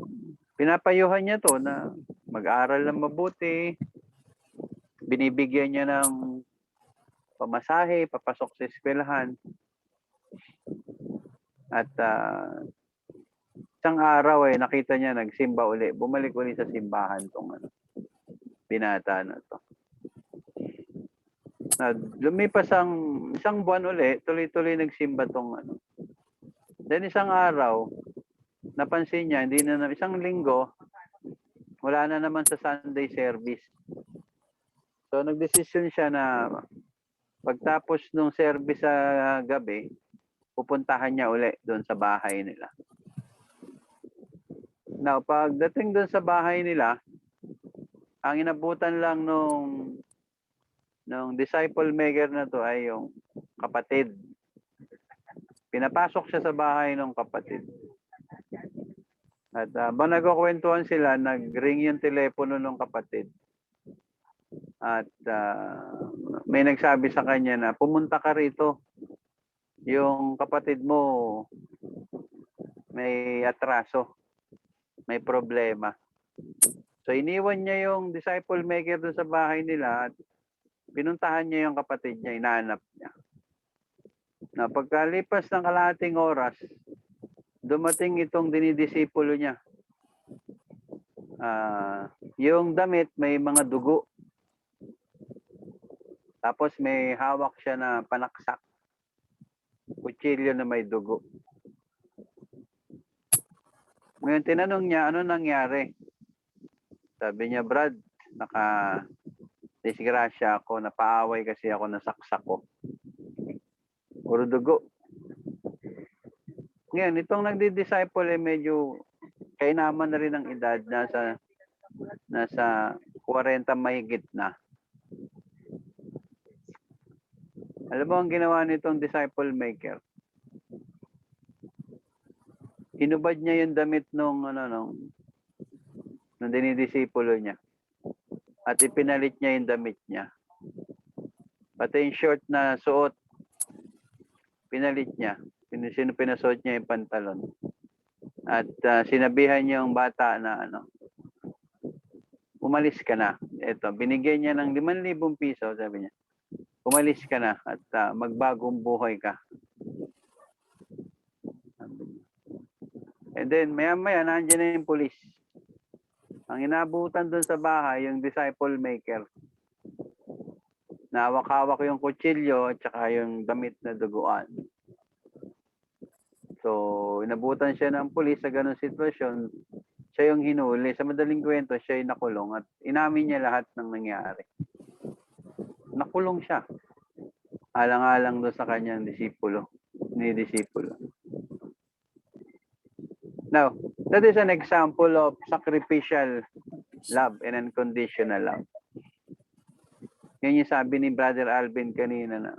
pinapayuhan niya to na mag-aral ng mabuti, binibigyan niya ng pamasahe, papasok sa eskwelahan. At isang araw nakita niya nagsimba uli, bumalik uli sa simbahan tong binata na to. Lumipas ang isang buwan uli, tuloy-tuloy nagsimba tong Then isang araw, napansin niya, hindi na isang linggo, wala na naman sa Sunday service. So nagdesisyon siya na pagtapos ng service sa gabi, pupuntahan niya uli doon sa bahay nila. Now, pagdating doon sa bahay nila, ang inabutan lang nung disciple maker na to ay yung kapatid. Pinapasok siya sa bahay ng kapatid. At habang nagkukwentuhan sila, nag-ring yung telepono ng kapatid. At may nagsabi sa kanya na pumunta ka rito. Yung kapatid mo may atraso, may problema. So iniwan niya yung disciple maker doon sa bahay nila at pinuntahan niya yung kapatid niya, inaanap niya. Na pagkalipas ng kalahating oras, dumating itong dinidisipulo niya. Yung damit may mga dugo. Tapos may hawak siya na panaksak. Kutsilyo na may dugo. Ngayon tinanong niya, ano nangyari? Sabi niya, Brad, disgrasya ako, napaaway kasi ako, nasaksak ko. Puro dugo. Ngayon, itong nagdi-disciple medyo kainaman na rin ang edad, nasa 40 mahigit na. Alam mo ang ginawa nitong disciple maker? Hinubad niya yung damit nung dinidisipulo niya. At ipinalit niya yung damit niya. Pati yung short na suot, pinalit niya. Pinasuot niya yung pantalon. At sinabihan niya yung bata na umalis ka na. Ito, binigyan niya ng 5,000 piso, sabi niya. Umalis ka na at magbagong buhay ka. And then, maya-maya, nandiyan na yung pulis. Ang inabutan doon sa bahay, yung disciple maker. Nawak-hawak yung kutsilyo at saka yung damit na duguan. So, inabutan siya ng pulis sa ganung sitwasyon. Siya yung hinuli. Sa madaling kwento, siya yung nakulong at inamin niya lahat ng nangyari. Nakulong siya. Alang-alang doon sa kanyang disipulo. Now, that is an example of sacrificial love and unconditional love. Yan yung sabi ni Brother Alvin kanina na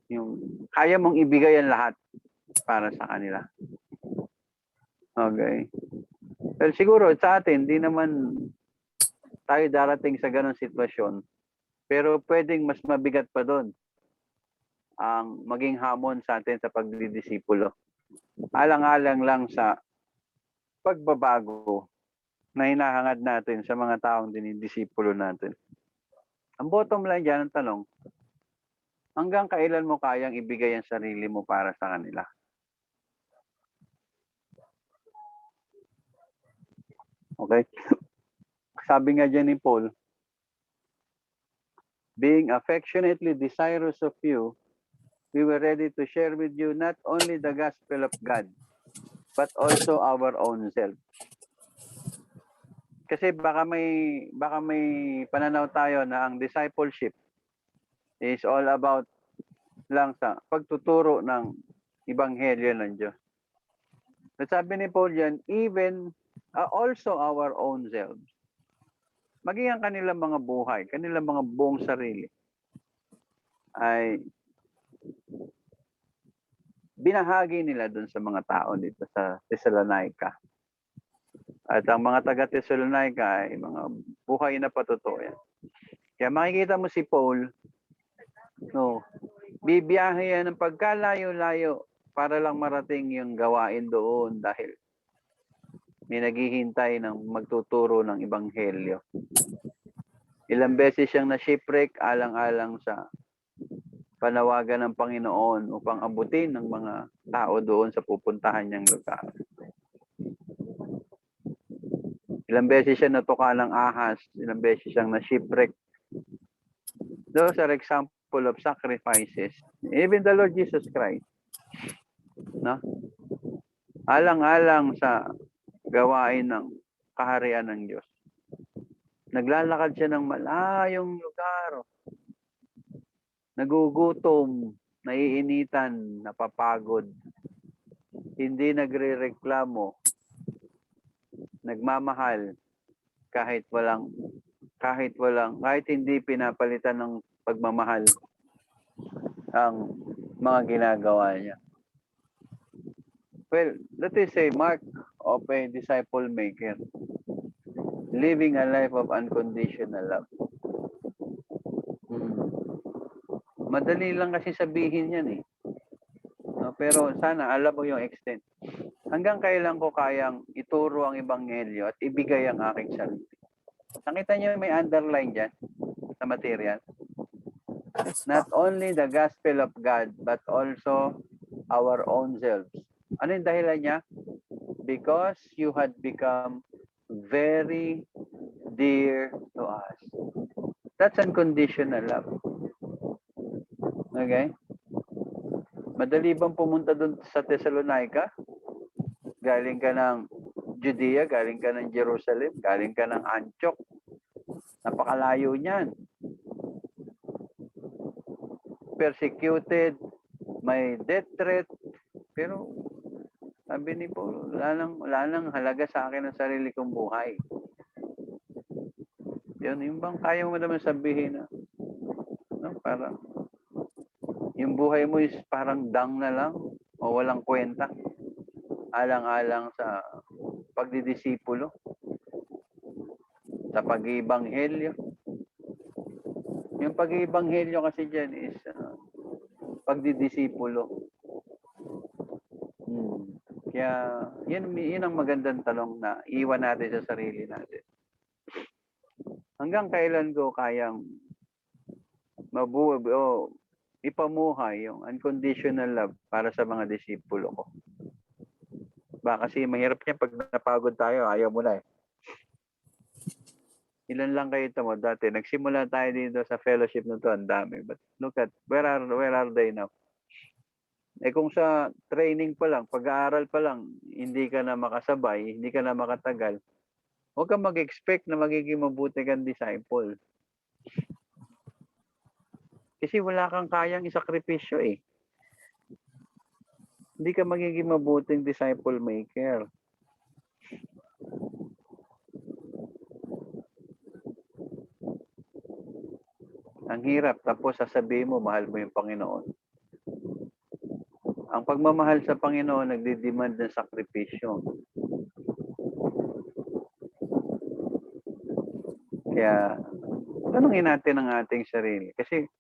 yung kaya mong ibigay ang lahat para sa kanila. Okay. Pero siguro sa atin, di naman tayo darating sa ganong sitwasyon. Pero pwedeng mas mabigat pa doon ang maging hamon sa atin sa pagdidisipulo. Alang-alang lang sa pagbabago na hinahangad natin sa mga taong dinidisipulo natin. Ang bottom line dyan, ang tanong, hanggang kailan mo kayang ibigay ang sarili mo para sa kanila? Okay? Sabi nga dyan ni Paul, being affectionately desirous of you, we were ready to share with you not only the gospel of God, but also our own self. Kasi baka may pananaw tayo na ang discipleship is all about lang sa pagtuturo ng ebanghelyo ng Diyos. At sabi ni Paul yan, even also our own selves. Maging ang kanilang mga buhay, kanilang mga buong sarili ay binahagi nila dun sa mga tao dito sa Thessalonica. At ang mga taga-Thessalonica ay mga buhay na patutuyan. Kaya makikita mo si Paul, Bibiyahe yan ng pagkalayo-layo para lang marating yung gawain doon dahil may naghihintay ng magtuturo ng ebanghelyo. Ilang beses siyang na-shipwreck alang-alang sa panawagan ng Panginoon upang abutin ng mga tao doon sa pupuntahan niyang lugar. Ilang beses siya natuka ng ahas, ilang beses siyang na-shipwreck. Those are example of sacrifices. Even the Lord Jesus Christ, no? Alang-alang sa gawain ng kaharian ng Diyos. Naglalakad siya ng malayong lugar. Nagugutom, naiinitan, napapagod. Hindi nagrereklamo. Nagmamahal kahit hindi pinapalitan ng pagmamahal ang mga ginagawa niya. Well, let us say mark of a disciple maker. Living a life of unconditional love. Madali lang kasi sabihin yan eh. No, pero sana alam mo yung extent. Hanggang kailan ko kayang ituro ang ebanghelyo at ibigay ang aking sarili. Nakita niyo may underline dyan sa material. Not only the gospel of God, but also our own selves. Ano yung dahilan niya? Because you had become very dear to us. That's unconditional love. Okay? Madali bang pumunta doon sa Thessalonica? Galing ka ng Judea, galing ka ng Jerusalem, galing ka ng Antioch. Napakalayo niyan. Persecuted, may death threat, pero sabi ni Paul, wala nang halaga sa akin ang sarili kong buhay. Yun, yung bang kaya mo naman sabihin na, no, parang, yung buhay mo is parang dang na lang o walang kwenta. Alang-alang sa pagdidisipulo, sa pag-iibanghelyo. Yung pag-iibanghelyo kasi dyan is pagdidisipulo. Kaya yun ang magandang tanong na iwan natin sa sarili natin. Hanggang kailan ko kayang mabuhay o ipamuhay yung unconditional love para sa mga disipulo ko? Kasi mahirap niya pag napagod tayo, ayaw mo na eh. Ilan lang kayo mo dati. Nagsimula tayo dito sa fellowship na to, ang dami. But look at, where are they now? Eh kung sa training pa lang, pag-aaral pa lang, hindi ka na makasabay, hindi ka na makatagal, huwag kang mag-expect na magiging mabuti kang disciple. Kasi wala kang kayang isakripisyo eh. Hindi ka magiging mabuting disciple maker. Ang hirap, tapos sasabihin mo, mahal mo yung Panginoon. Ang pagmamahal sa Panginoon, nagdi-demand ng sakripisyo. Kaya, tanungin natin ang ating sarili. Kasi,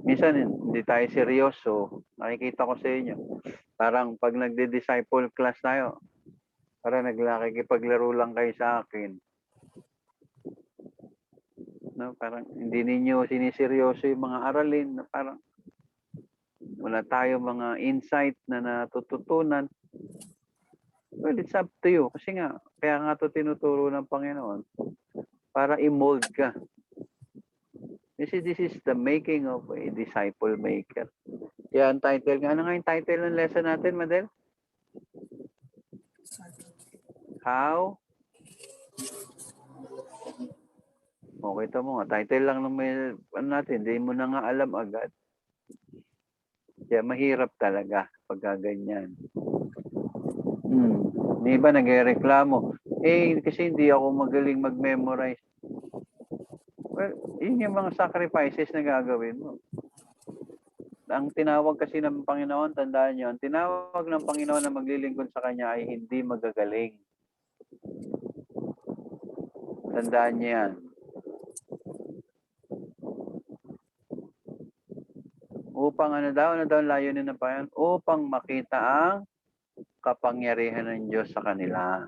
minsan, hindi tayo seryoso. Nakikita ko sa inyo. Parang pag nagde-disciple class tayo, parang naglakikipaglaro lang kayo sa akin. No, parang hindi ninyo siniseryoso yung mga aralin. Na parang wala tayo mga insight na natututunan. Well, it's up to you. Kasi nga, kaya nga ito tinuturo ng Panginoon para i-mold ka. This is the making of a disciple maker. Kaya ang title nga. Ano nga yung title ng lesson natin, Madel? How? Okay, ito mo nga. Title lang ng may, natin. Hindi mo na nga alam agad. Kaya mahirap talaga pag ganyan. Di ba nagreklamo? Eh, kasi hindi ako magaling mag-memorize. Well, yun yung mga sacrifices na gagawin mo. Ang tinawag kasi ng Panginoon, tandaan nyo, ang tinawag ng Panginoon na maglilingkod sa Kanya ay hindi magagaling. Tandaan niyo yan. Upang ano daw ang layunin ng Panginoon? Upang makita ang kapangyarihan ng Diyos sa kanila.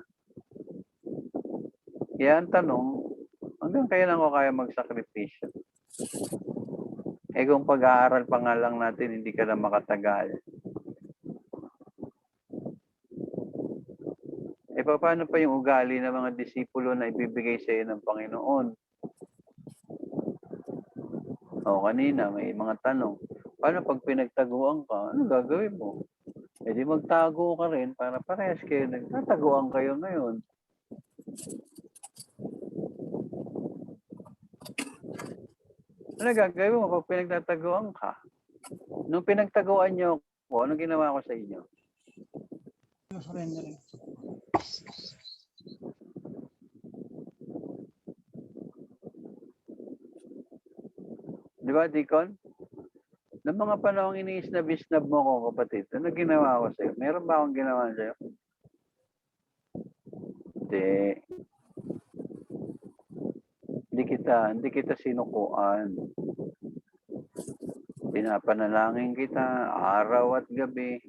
Kaya ang tanong, hanggang kailan ko kaya magsakripisyo? Kung pag-aaral pa nga lang natin, hindi ka na makatagal. Paano pa yung ugali ng mga disipulo na ibibigay sa iyo ng Panginoon? Kanina may mga tanong. Paano pag pinagtaguan ka? Ano gagawin mo? Di magtago ka rin para parehas kayo. Nagtataguan kayo ngayon. Ano gagawin mo pag pinagtataguan ka? Nung pinagtaguan niyo ako, anong ginawa ko sa inyo? Surrender. Di ba, Deacon? Noong mga panahong iniisnab-isnab mo ko, kapatid, ano ginawa ko sa'yo? Meron ba akong ginawa sa'yo? Hindi kita sinukuan. Pinapanalangin kita araw at gabi.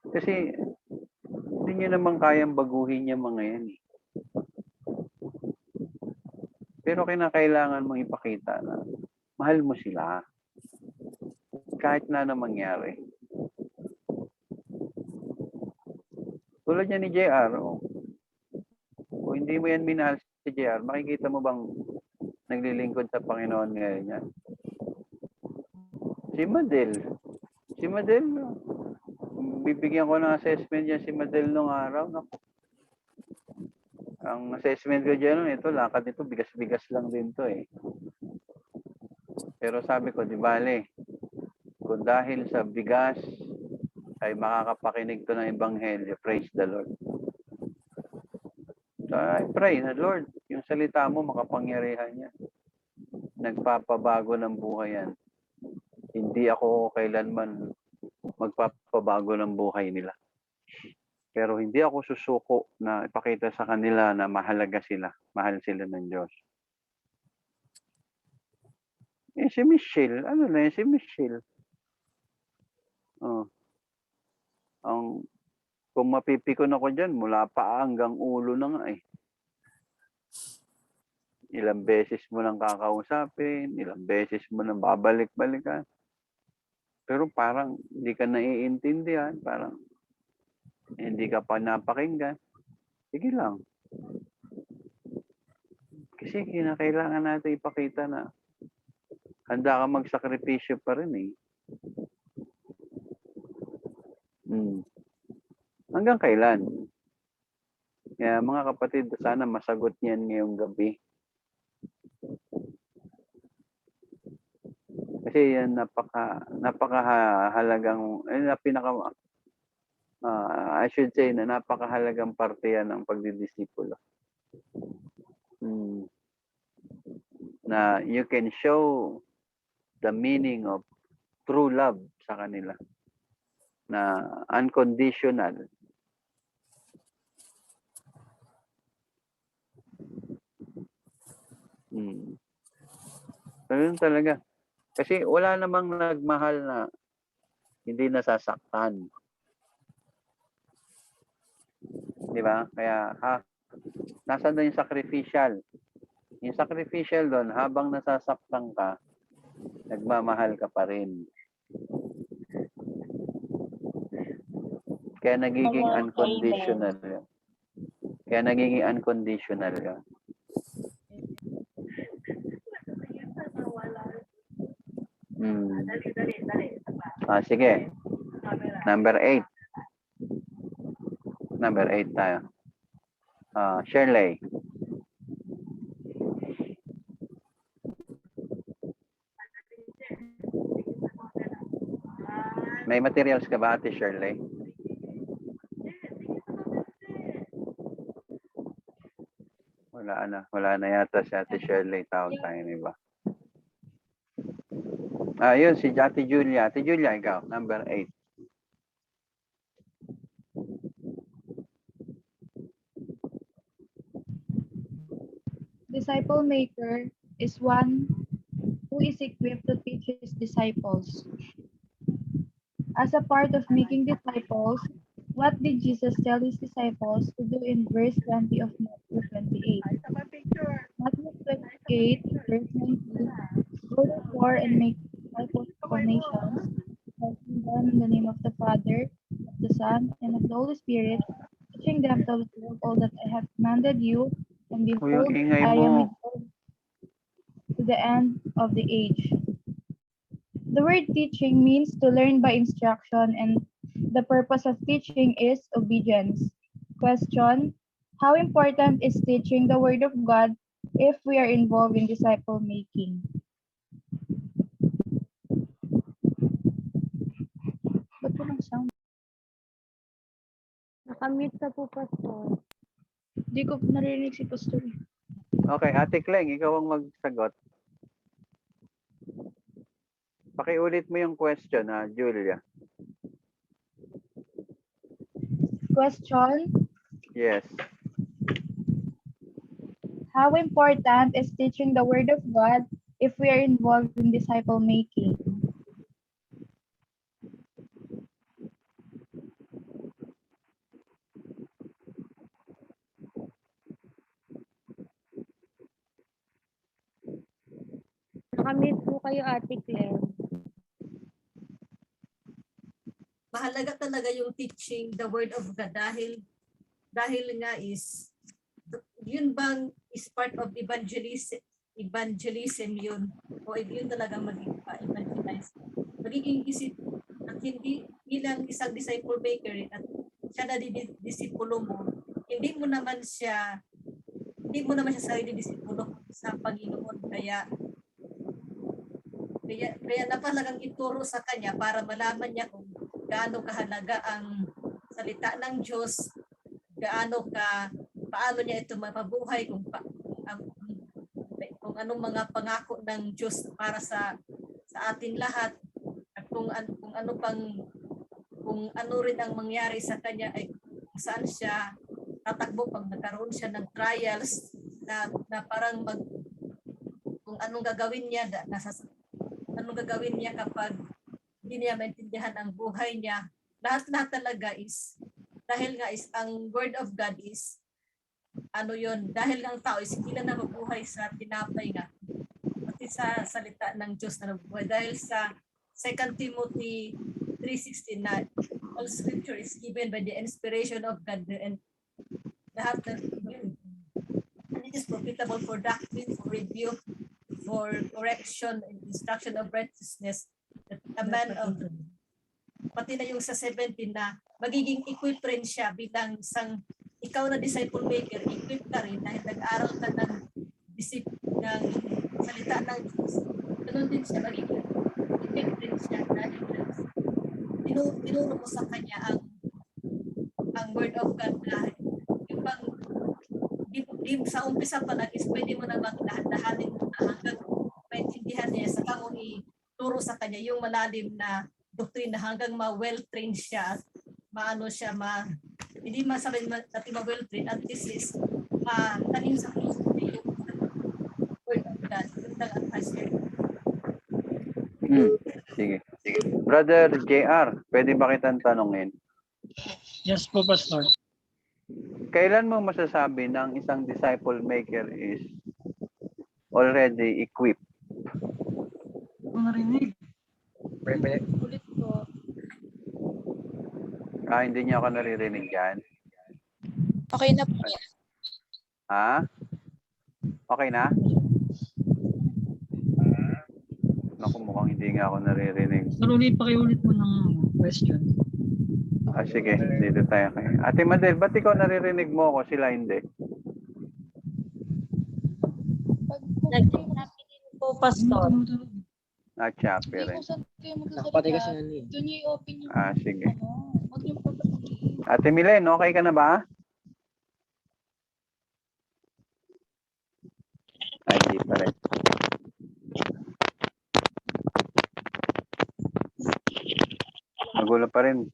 Kasi hindi nyo naman kayang baguhin yung mga yan. Pero kinakailangan mong ipakita na mahal mo sila. Kahit na mangyari. Tulad niya ni JR, kung hindi mo yan minahal si JR, makikita mo bang naglilingkod sa Panginoon ngayon yan? Si Madel, bibigyan ko ng assessment niya si Madel nung araw. Naku. Ang assessment ko dyan, ito, lakad ito, bigas-bigas lang din to eh. Pero sabi ko, di bale, kung dahil sa bigas ay makakapakinig to ng Ebanghelyo, praise the Lord. So, I pray na Lord, yung salita mo makapangyarihan yan. Nagpapabago ng buhay yan. Hindi ako kailanman magpapabago ng buhay nila. Pero hindi ako susuko na ipakita sa kanila na mahalaga sila. Mahal sila ng Diyos. Si Michelle, si Michelle. Kung mapipikon ako dyan, mula paa hanggang ulo na nga eh. Ilang beses mo nang kakausapin, ilang beses mo nang babalik-balikan. Pero parang hindi ka naiintindihan, parang hindi ka pa napakinggan. Sige lang. Kasi kinakailangan natin ipakita na handa ka magsakripisyo pa rin eh. Hanggang kailan? Kaya mga kapatid, sana masagot niyan ngayong gabi. Kasi yan napakahalagang, I should say na napakahalagang parte yan ng pagdidisipulo. Na you can show the meaning of true love sa kanila. Na unconditional. So yun talaga. Kasi wala namang nagmahal na hindi nasasaktan. Di ba? Kaya nasaan na yung sacrificial? Yung sacrificial doon, habang nasasaktan ka, nagmamahal ka pa rin. Kaya nagiging unconditional yun. Kaya nagiging unconditional yun. Sige. Number 8. Number 8 tayo. Shirley. May materials ka ba, Ate Shirley? Wala na yata si Ate Shirley. Tawag tayo na iba. Yun, si Ate Julia. Ate Julia, ikaw, number 8. Disciple maker is one who is equipped to teach his disciples. As a part of making disciples, what did Jesus tell his disciples to do in verse 20 of Matthew 28? Matthew 28, verse 19, go therefore and make disciples of all nations, baptizing them in the name of the Father, of the Son, and of the Holy Spirit, teaching them to observe all that I have commanded you, and Yung behold, ingay I am with mo. you to the end of the age. The word teaching means to learn by instruction, and the purpose of teaching is obedience. Question: how important is teaching the Word of God if we are involved in disciple making? Ba't walang sound? Nakamute ka po, Pastor. Di ko narinig si Pastor. Okay, Ate Kleng, ikaw ang magsagot. Pakiulit mo yung question, Julia. Question: Yes. how important is teaching the Word of God if we are involved in disciple making? Nakamute po kayo, Ate Claire. Mahalaga talaga yung teaching the word of God dahil nga is yun bang is part of evangelism yun o yun talaga mag-evangelize. Magiging isip at hindi bilang isang disciple maker at siya na disipulo mo, hindi mo naman siya sarili disipulo sa Panginoon, kaya napalagang ituro sa kanya para malaman niya kung gaano kahalaga ang salita ng Diyos, paano niya ito mapabuhay, kung anong mga pangako ng Diyos para sa ating lahat, at kung ano rin ang mangyari sa kanya, ay saan siya tatakbo pag nagkaroon siya ng trials na parang kung anong gagawin niya kapag hindi niya maintindihan ang buhay niya. Lahat talaga is dahil nga is ang word of God is dahil ang tao is hindi na mabuhay sa tinapay nga, pati sa salita ng Diyos na nabubuhay, dahil sa 2 Timothy 3:16 na all scripture is given by the inspiration of God, and lahat and it is profitable for doctrine, for rebuke, for correction and instruction of righteousness, that a man of, pati na yung sa 17 na magiging equipped rin siya bilang isang, ikaw na disciple maker, equipped ka rin dahil nag-aral ka ng salita ng Diyos. Ganun din siya, magiging equipped rin siya dahil tinuro mo sa kanya ang word of God na yung bang sa umpisa pa lang is pwede mo namang dahan-dahanin mo na hanggang maintindihan niya, saka mo ituro sa kanya yung malalim na doktrina hanggang ma-well-trained siya at hindi masabi natin ma-well-trained, at this is tanim sa puso niya yung word of God. Yung advice niya. Sige. Brother JR, pwede ba kitang tanungin? Yes po, Pastor. Kailan mo masasabi na ang isang disciple maker is already equipped? Kung narinig. Ulit po. Hindi niya ako naririnig yan. Okay na po. Okay na? Naku, mukhang hindi nga ako naririnig. Pero pakiulit mo ng question. Sige, dito tayo kayo. Ate Madel, ba't ikaw naririnig mo ako, sila hindi? Nagpapinin po, Pastor. Choppy rin. Nakapatay kasi na niya. Doon niyo i-open yung Sige. Huwag niyo papatiin. Ate Milen, okay ka na ba? Hindi pa rin.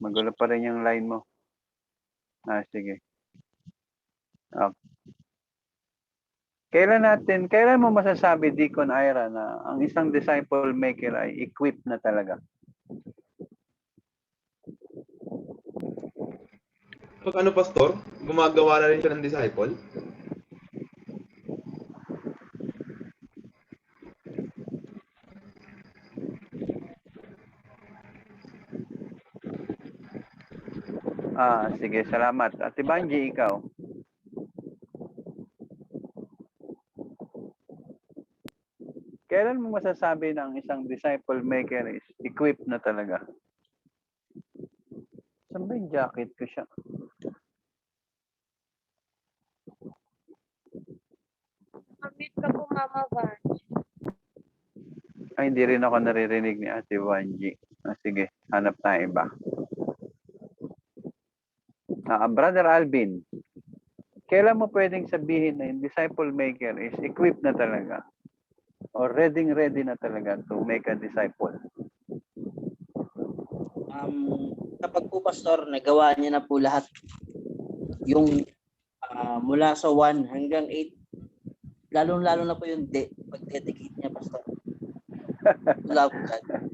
Magulo pa rin yung line mo. Sige. Okay. Kailan mo masasabi, Deacon Ira, na ang isang disciple maker ay equipped na talaga? Pag ano, Pastor, gumagawa na rin siya ng disciple? Sige, salamat. Ate Banji, ikaw? Kailan mo masasabi na ang isang disciple maker is equipped na talaga? Saan ba yung jacket ko siya? Kamit ka po, Mama Vange. Ay, hindi rin ako naririnig ni Ate Banji. Sige, hanap tayo iba. Brother Alvin, kailan mo pwedeng sabihin na yung disciple maker is equipped na talaga? Or ready na talaga to make a disciple? Kapag po, Pastor, nagawa niya na po lahat. Yung mula sa 1 hanggang 8, lalo na po yung pag-dedicate niya, Pastor. Wala po dyan.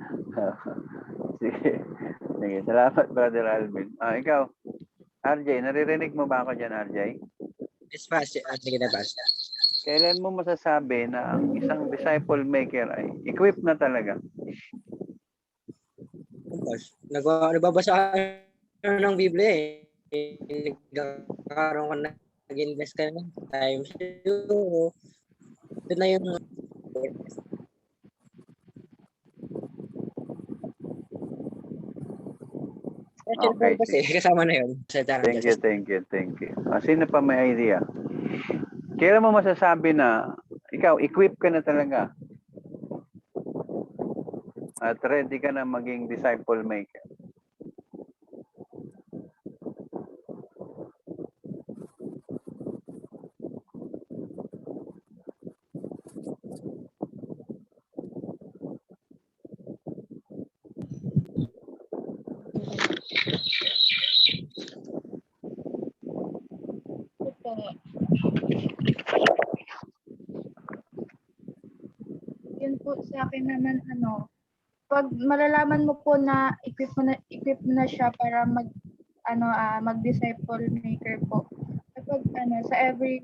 Sige, salamat, Brother Alvin. Ikaw, RJ, naririnig mo ba ako dyan, RJ? Yes, Pastor. Sige na, Pastor. Kailan mo masasabi na ang isang disciple maker ay equipped na talaga? Nagbabasa ka ng Biblia eh. Nagkakaroon ka na, nag-invest ka ng time. Siguro, ito na yung Okay. kasi kasama na yun. Thank you. Sino pa may idea? Kailan mo masasabi na ikaw, equipped ka na talaga at ready ka na maging disciple maker? Yun po sa akin naman pag malalaman mo po na equip mo na siya para mag-disciple maker po. Kapag sa every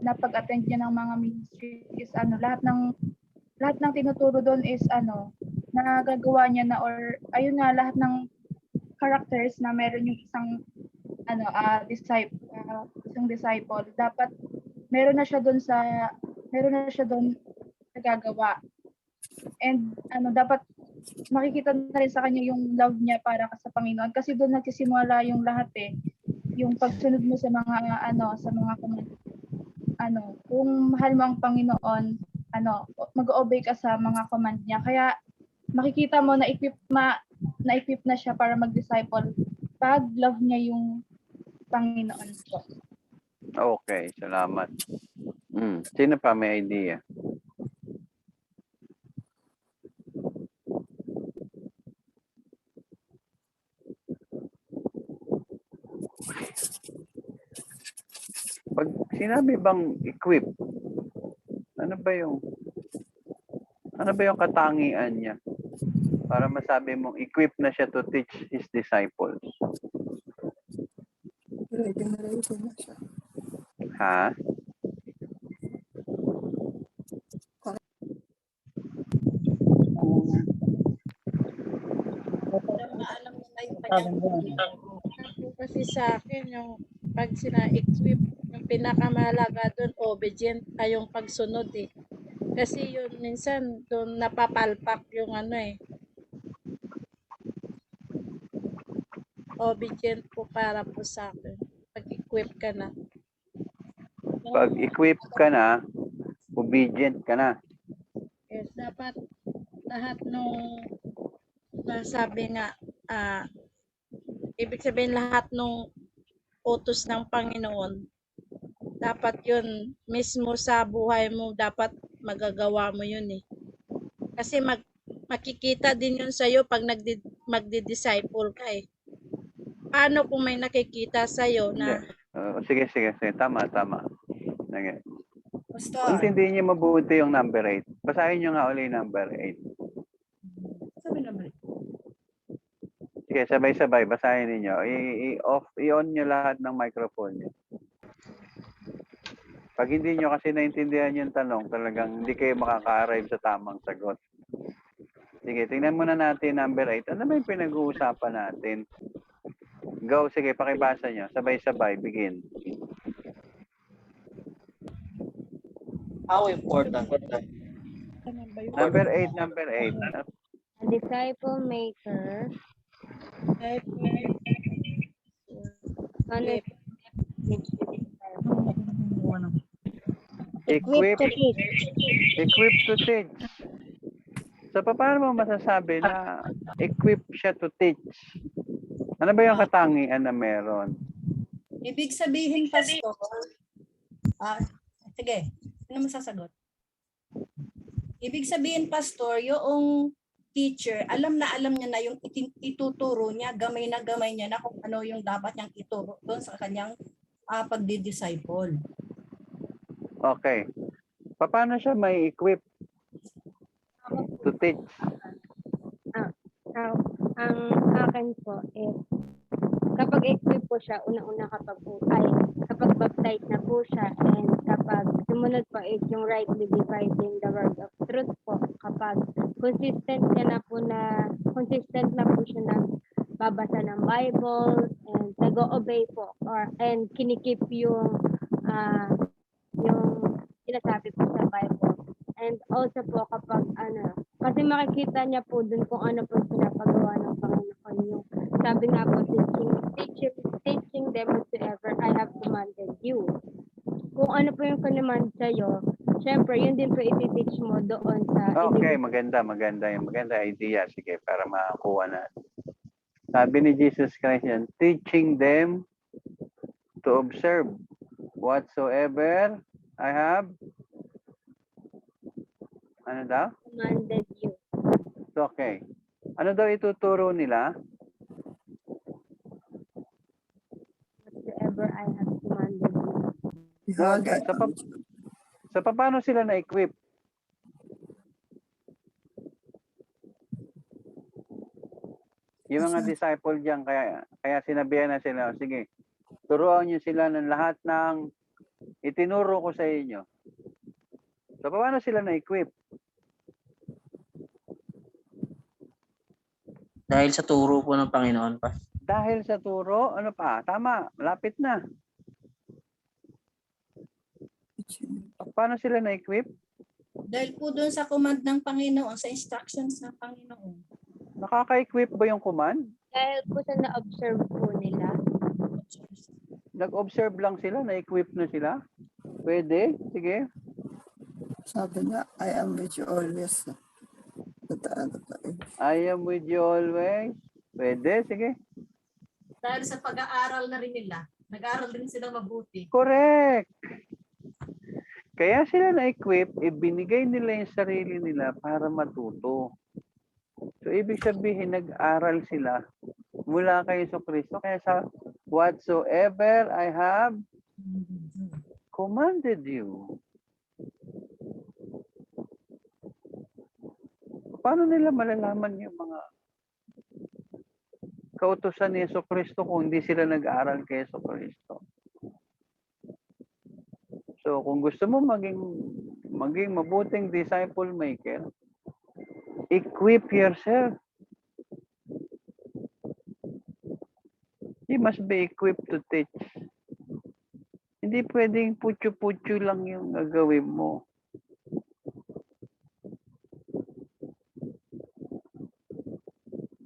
na pag-attend niya ng mga ministry is lahat ng tinuturo doon is nagagawa niya na, or ayun nga, lahat ng characters na meron yung isang disciple, dapat meron na siya doon nagagawa. And dapat makikita na rin sa kanya yung love niya para sa Panginoon, kasi doon nagsisimula yung lahat yung pagsunod mo sa mga command. Kung mahal mo ang Panginoon, mag-obey ka sa mga command niya. Kaya makikita mo na equip na siya para mag-disciple pag love niya yung Panginoon po. Okay, salamat. Sino pa may idea? Pag sinabi bang equip, ano ba yung katangian niya para masabi mong equip na siya to teach his disciples? Ha? Alam mo na yung kanyang kasi sa akin yung pag sina-equip, yung pinakamahalaga doon, obedient ay yung pagsunod eh. Kasi yun minsan doon napapalpak yung obedient po para po sa akin. Pag-equip ka na. Pag equip ka na, obedient ka na. Yes, dapat lahat nung nasabi nga, ibig sabihin lahat nung utos ng Panginoon, dapat yun mismo sa buhay mo, dapat magagawa mo yun eh. Kasi makikita din yun sa'yo pag magdi-disciple ka eh. Paano kung may nakikita sa'yo na... Sige. Tama. Sige. Pastor. Intindihin niyo mabuti yung number 8. Basahin niyo nga uli yung number 8. Sabi naman. Sige, sabay-sabay. Basahin niyo. I-on niyo lahat ng microphone niyo. Pag hindi niyo kasi naintindihan yung tanong, talagang hindi kayo makaka-arrive sa tamang sagot. Sige, tingnan muna natin number 8. Ano ba yung pinag-uusapan natin? Go, sige, pakibasa niyo. Sabay-sabay, begin. How important? Number 8, number 8. A disciple maker honest Equip to teach. So, paano mo masasabi na equip siya to teach? Ano ba yung katangian na meron? Ibig sabihin, Pastor, sige, ano masasagot? Ibig sabihin, Pastor, yung teacher, alam niya na yung ituturo niya, gamay niya na kung ano yung dapat niyang ituro doon sa kanyang pagdi-disciple. Okay. Paano siya may equip to teach? Ang akin po is kapag equip po siya, una-una kapag baptized na po siya, and kapag sumunod po is yung rightly dividing the word of truth po, kapag consistent na po siya nagbabasa ng Bible and nag-o-obey po and kinikip yung sinasabi po sa Bible. And also po kapag kasi makikita niya po dun kung ano po pinapagawa ng Panginoon. Yung sabi nga po, teaching them whatsoever I have commanded you. Kung ano po yung command sa'yo, syempre, yun din po iti-teach mo doon sa... Okay, maganda idea. Sige, para makakuha na. Sabi ni Jesus Christ yan, teaching them to observe whatsoever I have commanded you. Okay. Ano daw ituturo nila? Whatsoever I have commanded you. So, paano sila na-equip? Yung mga disciple diyan, kaya sinabihan na sila, sige, turuan niyo sila ng lahat ng itinuro ko sa inyo. So, paano sila na-equip? Dahil sa turo po ng Panginoon pa. Dahil sa turo, ano pa? Tama, malapit na. Paano sila na-equip? Dahil po doon sa command ng Panginoon, sa instructions ng Panginoon. Nakaka-equip ba yung command? Dahil po sa na-observe po nila. Nag-observe lang sila, na-equip na sila? Pwede? Sige. Sabi niya, I am with you always. I am with you always. Pwede, sige. Dahil sa pag-aaral na rin nila, nag-aaral din sila mabuti. Correct. Kaya sila na-equip, ibinigay nila yung sarili nila para matuto. So, ibig sabihin, nag-aral sila mula kay Jesucristo. Kaya sa whatsoever I have commanded you. Paano nila malalaman yung mga kautusan ni Jesucristo kung hindi sila nag-aral kay Jesucristo? So, kung gusto mo maging mabuting disciple maker, equip yourself. You must be equipped to teach. Hindi pwedeng putyo-putyo lang yung gagawin mo.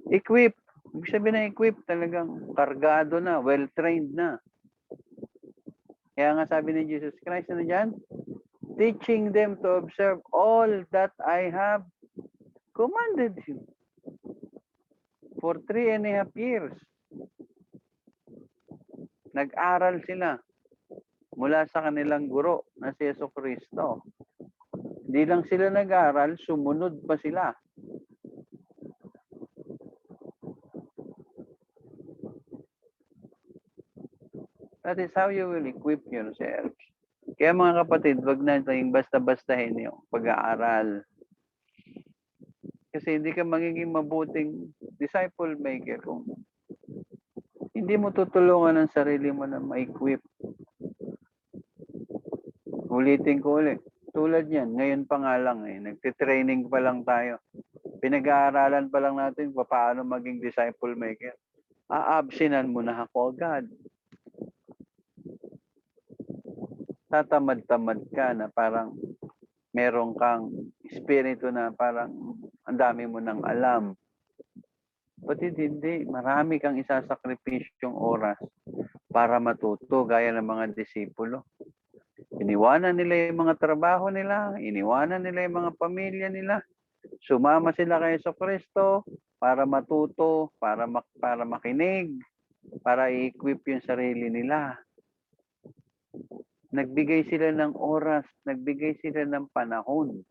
Equip. Ibig sabihin na equip, talagang kargado na, well-trained na. Kaya nga sabi ni Jesus Christ, ano dyan? Teaching them to observe all that I have commanded you. For 3.5 years. Nag-aral sila mula sa kanilang guro na si Jesucristo. Hindi lang sila nag-aral, sumunod pa sila. That is how you will equip yourselves Kaya mga kapatid, wag natin basta-bastahin yung pag-aaral. Kasi hindi ka magiging mabuting disciple maker kung hindi mo tutulungan ang sarili mo na ma-equip. Ulitin ko ulit. Tulad yan, ngayon pa nga lang nagtitraining pa lang tayo. Pinag-aaralan pa lang natin paano maging disciple maker. Aabsinan mo na ako agad. Tatamad-tamad ka na parang meron kang espiritu na parang ang dami mo nang alam. Pati hindi, marami kang isasakripisyong oras para matuto gaya ng mga disipulo. Iniwanan nila yung mga trabaho nila, iniwanan nila yung mga pamilya nila. Sumama sila kay Jesucristo para matuto, para makinig, para i-equip yung sarili nila. Nagbigay sila ng oras, nagbigay sila ng panahon.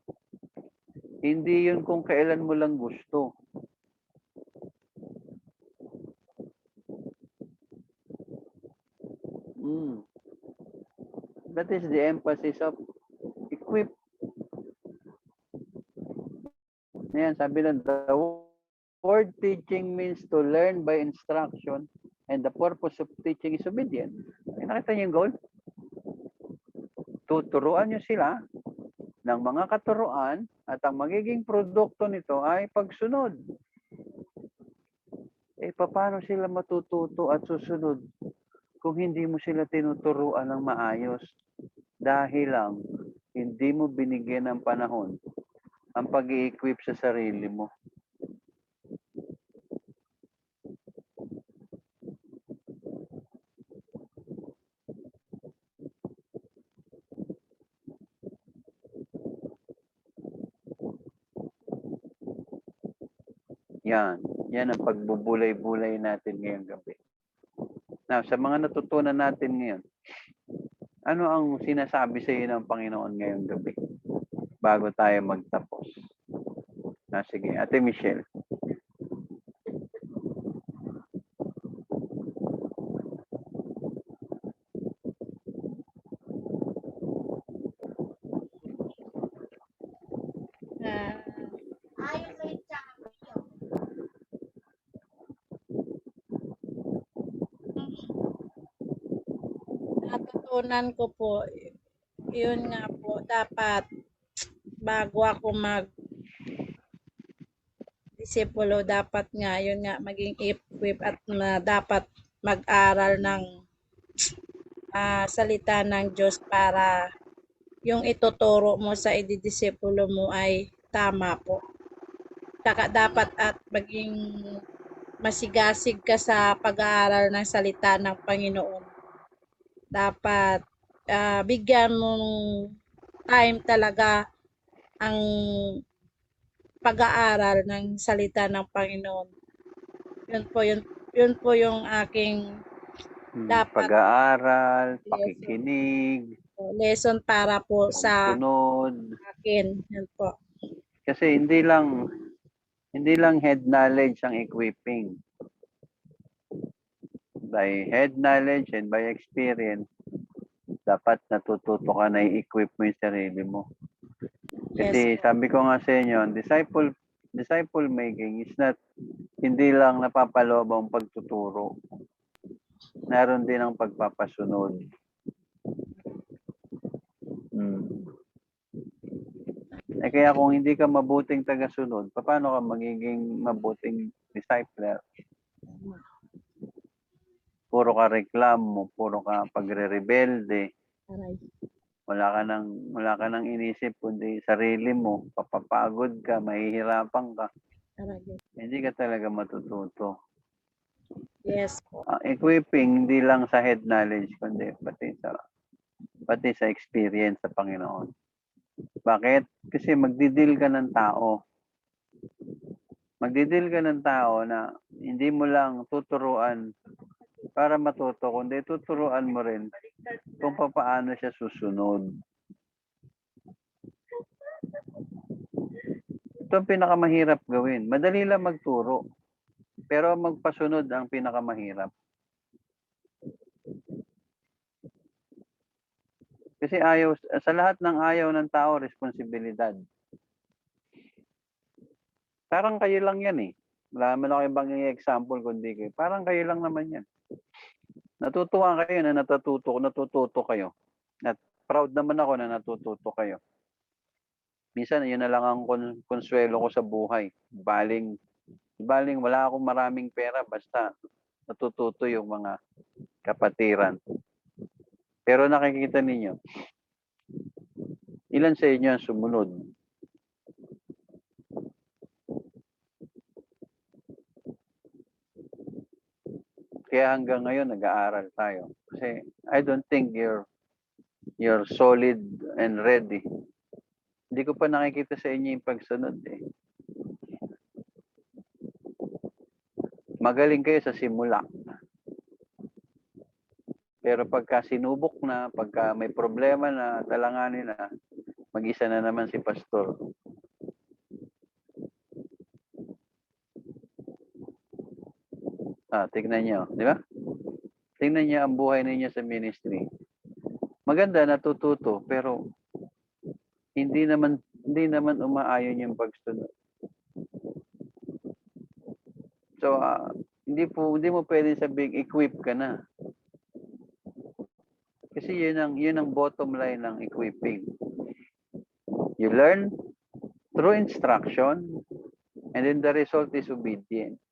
Hindi yun kung kailan mo lang gusto. That is the emphasis of equip. Ayan, sabi lang, the word teaching means to learn by instruction and the purpose of teaching is obedience. Nakita niyo yung goal? Tuturuan niyo sila ng mga katuruan at ang magiging produkto nito ay pagsunod. Paano sila matututo at susunod kung hindi mo sila tinuturuan ng maayos? Dahil lang, hindi mo binigyan ng panahon ang pag-i-equip sa sarili mo. Yan ang pagbubulay-bulay natin ngayong gabi. Now, sa mga natutunan natin ngayon, ano ang sinasabi sa iyo ng Panginoon ngayong gabi bago tayo magtapos? Sige, Ate Michelle. Natutunan ko po, yun nga po, dapat bago ako disipulo, dapat nga, yun nga, maging equip at dapat mag-aral ng salita ng Diyos para yung ituturo mo sa ididisipulo mo ay tama po. Saka dapat at maging masigasig ka sa pag-aaral ng salita ng Panginoon. Dapat bigyan mong time talaga ang pag-aaral ng salita ng Panginoon. Yun po yung aking dapat pag-aaral, pakikinig, lesson para po sa sunod. Akin. Yan po. Kasi hindi lang head knowledge ang equipping. By head knowledge and by experience, dapat natututo ka na i-equip mo yung sarili mo. Kasi sabi ko nga sa inyo, disciple making is not, hindi lang napapaloob ang pagtuturo. Naroon din ang pagpapasunod. Kaya kung hindi ka mabuting tagasunod, paano ka magiging mabuting discipler? Puro ka reklamo, puro ka pagre-rebelde. Wala ka nang inisip kundi sarili mo, papapagod ka, mahihirapan ka. Hindi ka talaga matututo. Yes. Equipping hindi lang sa head knowledge kundi pati sa experience sa Panginoon. Bakit? Kasi magdidil ka ng tao. Magdidil ka ng tao na hindi mo lang tuturuan para matuto, kundi tuturuan mo rin kung paano siya susunod. Ito ang pinakamahirap gawin. Madali lang magturo, pero magpasunod ang pinakamahirap. Kasi sa lahat ng ayaw ng tao, responsibilidad. Parang kayo lang yan eh. Wala naman ako ibang example kundi kayo. Parang kayo lang naman yan. Natutuwa kayo na natututo kayo. At proud naman ako na natututo kayo. Minsan, yun na lang ang konsuelo ko sa buhay. Baling wala akong maraming pera, basta natututo yung mga kapatiran. Pero nakikita ninyo, ilan sa inyo ang sumunod? Kaya hanggang ngayon nag-aaral tayo. Kasi I don't think you're solid and ready. Hindi ko pa nakikita sa inyo yung pagsunod eh. Magaling kayo sa simula. Pero pagka sinubok na, pagka may problema na, talanganin na, mag-isa na naman si pastor. Tignan nyo, di ba? Tingnan niyo ang buhay ninyo sa ministry. Maganda, natututo, pero hindi naman umaayon yung pagsunod. So, hindi mo pwedeng sabing equip ka na. Kasi yun ang bottom line ng equipping. You learn through instruction, and then the result is obedience.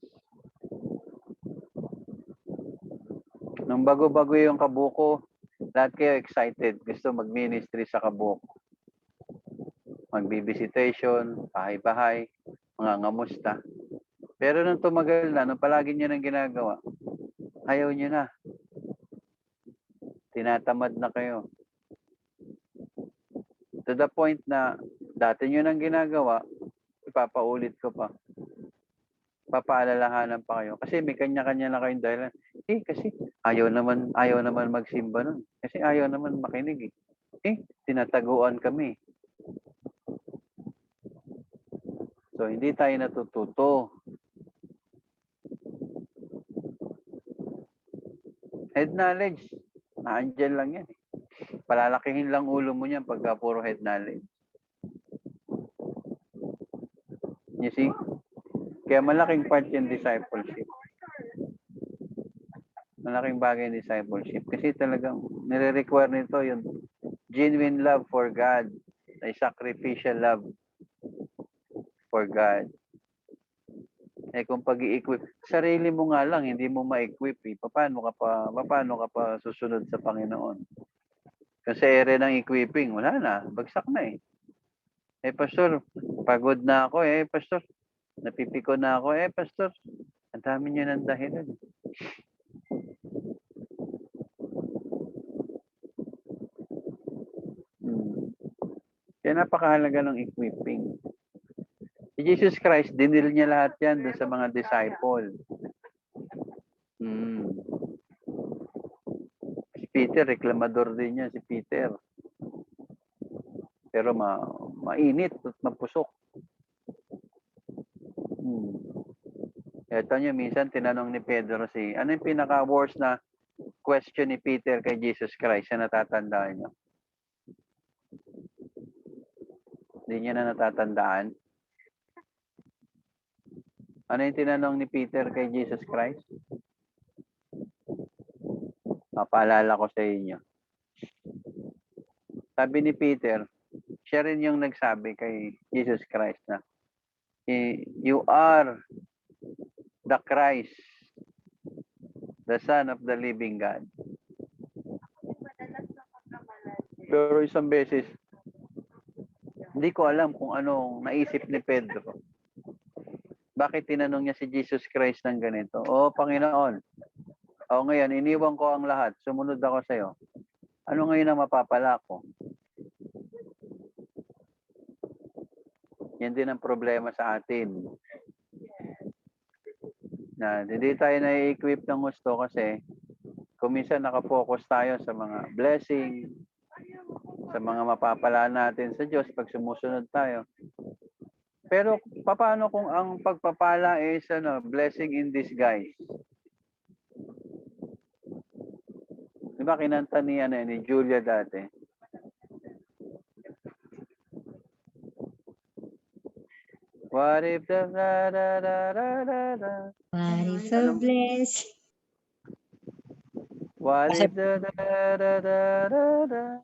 Nung bago-bago yung Kabuko, lahat kayo excited. Gusto mag-ministry sa Kabuko. Mag-visitation, bahay-bahay, mga ngamusta. Pero nung tumagal na, nung palagi nyo nang ginagawa, ayaw nyo na. Tinatamad na kayo. To the point na dati nyo nang ginagawa, ipapaulit ko pa. Papaalalahanan pa kayo. Kasi may kanya-kanya na kayong dahilan. Kasi ayaw naman magsimba nun. Kasi ayaw naman makinig eh. Tinataguan kami. So, hindi tayo natututo. Head knowledge, naandyan lang yan. Palalakihin lang ulo mo niyan pagka puro head knowledge. You see? Kaya malaking part yung discipleship. Malaking bagay yung discipleship. Kasi talagang nire-require nito yung genuine love for God, a sacrificial love for God. Kung pag-i-equip, sarili mo nga lang, hindi mo ma-equip eh. Paano ka pa susunod sa Panginoon? Kasi ere ng equipping, wala na, bagsak na eh. Pastor, pagod na ako pastor, napipiko na ako pastor, ang dami niyo ng dahilan. Kaya napakahalaga ng equipping. Si Jesus Christ, dinil niya lahat yan dun sa mga disciple. Si Peter, reklamador din yan si Peter. Pero mainit at mapusok. Ito nyo, minsan tinanong ni Pedro ano yung pinaka-worst na question ni Peter kay Jesus Christ na natatandaan nyo? Hindi niya na natatandaan. Ano yung tinanong ni Peter kay Jesus Christ? Mapaalala ko sa inyo. Sabi ni Peter, siya rin yung nagsabi kay Jesus Christ na, you are the Christ, the Son of the living God. Pero isang beses, hindi ko alam kung anong naisip ni Pedro. Bakit tinanong niya si Jesus Christ ng ganito? Panginoon, ngayon, iniwan ko ang lahat. Sumunod ako sa iyo. Ano ngayon ang mapapala ko? Yan din ang problema sa atin. Na hindi tayo na-equip ng gusto kasi kung minsan nakafocus tayo sa mga blessing, sa mga mapapala natin sa Diyos pag sumusunod tayo. Pero paano kung ang pagpapala is blessing in disguise? Diba kinanta ni Julia dati? What if the da da da da da da? What is a blessing? What Kasi if the da da da da da?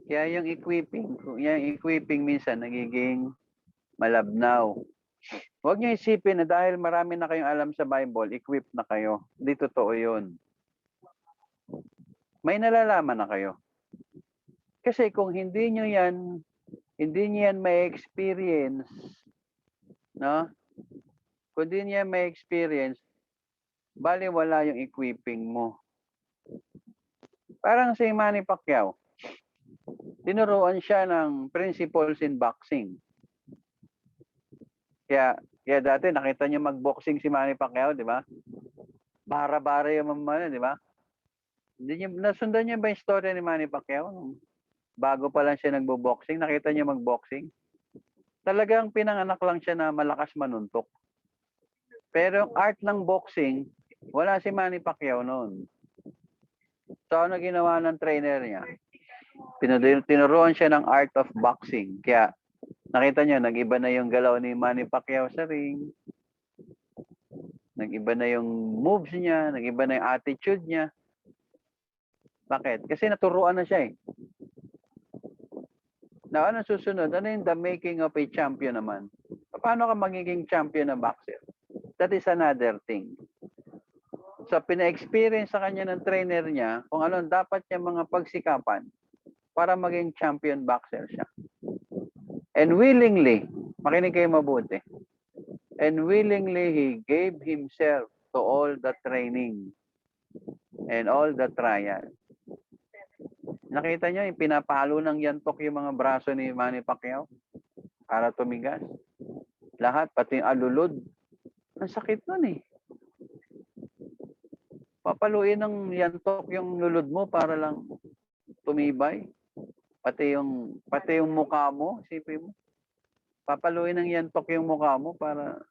Kaya yung equipping minsan nagiging malabnaw. Huwag niyo isipin na dahil marami na kayong alam sa Bible, equip na kayo. Hindi totoo yun. May nalalaman na kayo. Kasi kung hindi niyo yan may experience, no? Kung hindi niya may experience, bali wala yung equipping mo. Parang si Manny Pacquiao, tinuruan siya ng principles in boxing. Kaya dati nakita niyo mag-boxing si Manny Pacquiao, di ba? Bara-bara yung mamana, di ba? Nasundan niyo ba yung story ni Manny Pacquiao? Bago pa lang siya nagbo-boxing, nakita niyo mag-boxing. Talagang pinanganak lang siya na malakas manuntok. Pero yung art ng boxing, wala si Manny Pacquiao noon. So ano ginawa ng trainer niya? Tinuruan siya ng art of boxing. Kaya nakita niyo, nag-iba na yung galaw ni Manny Pacquiao sa ring. Nag-iba na yung moves niya, nag-iba na yung attitude niya. Bakit? Kasi naturuan na siya eh. Now, ano susunod? Ano yung the making of a champion naman? Paano ka magiging champion na boxer? That is another thing. So, pina-experience sa kanya ng trainer niya kung ano dapat niya mga pagsikapan para maging champion boxer siya. And willingly, makinig kayo mabuti, and willingly he gave himself to all the training and all the trial. Nakita niyo, pinapalo ng yantok yung mga braso ni Manny Pacquiao para tumigas. Lahat, pati yung alulod. Ang sakit nun eh. Papaluin ng yantok yung lulod mo para lang tumibay. Pati yung mukha mo, isipin mo. Papaluin ng yantok yung mukha mo para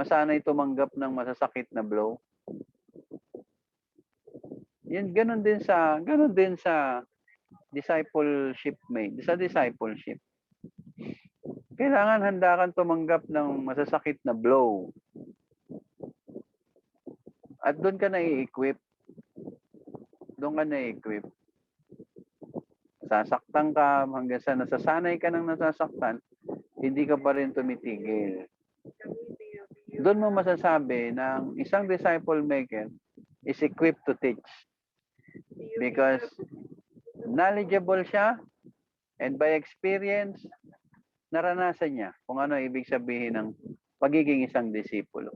masanay tumanggap ng masasakit na blow. Yan, ganun din sa discipleship mate. Sa discipleship, kailangan handa kang tumanggap ng masasakit na blow. At doon ka na-equip. Sasaktan ka hanggang sa nasasanay ka ng nasasaktan, hindi ka pa rin tumitigil. Doon mo masasabi na isang disciple maker is equipped to teach. Because knowledgeable siya and by experience, naranasan niya kung ano ibig sabihin ng pagiging isang disipulo.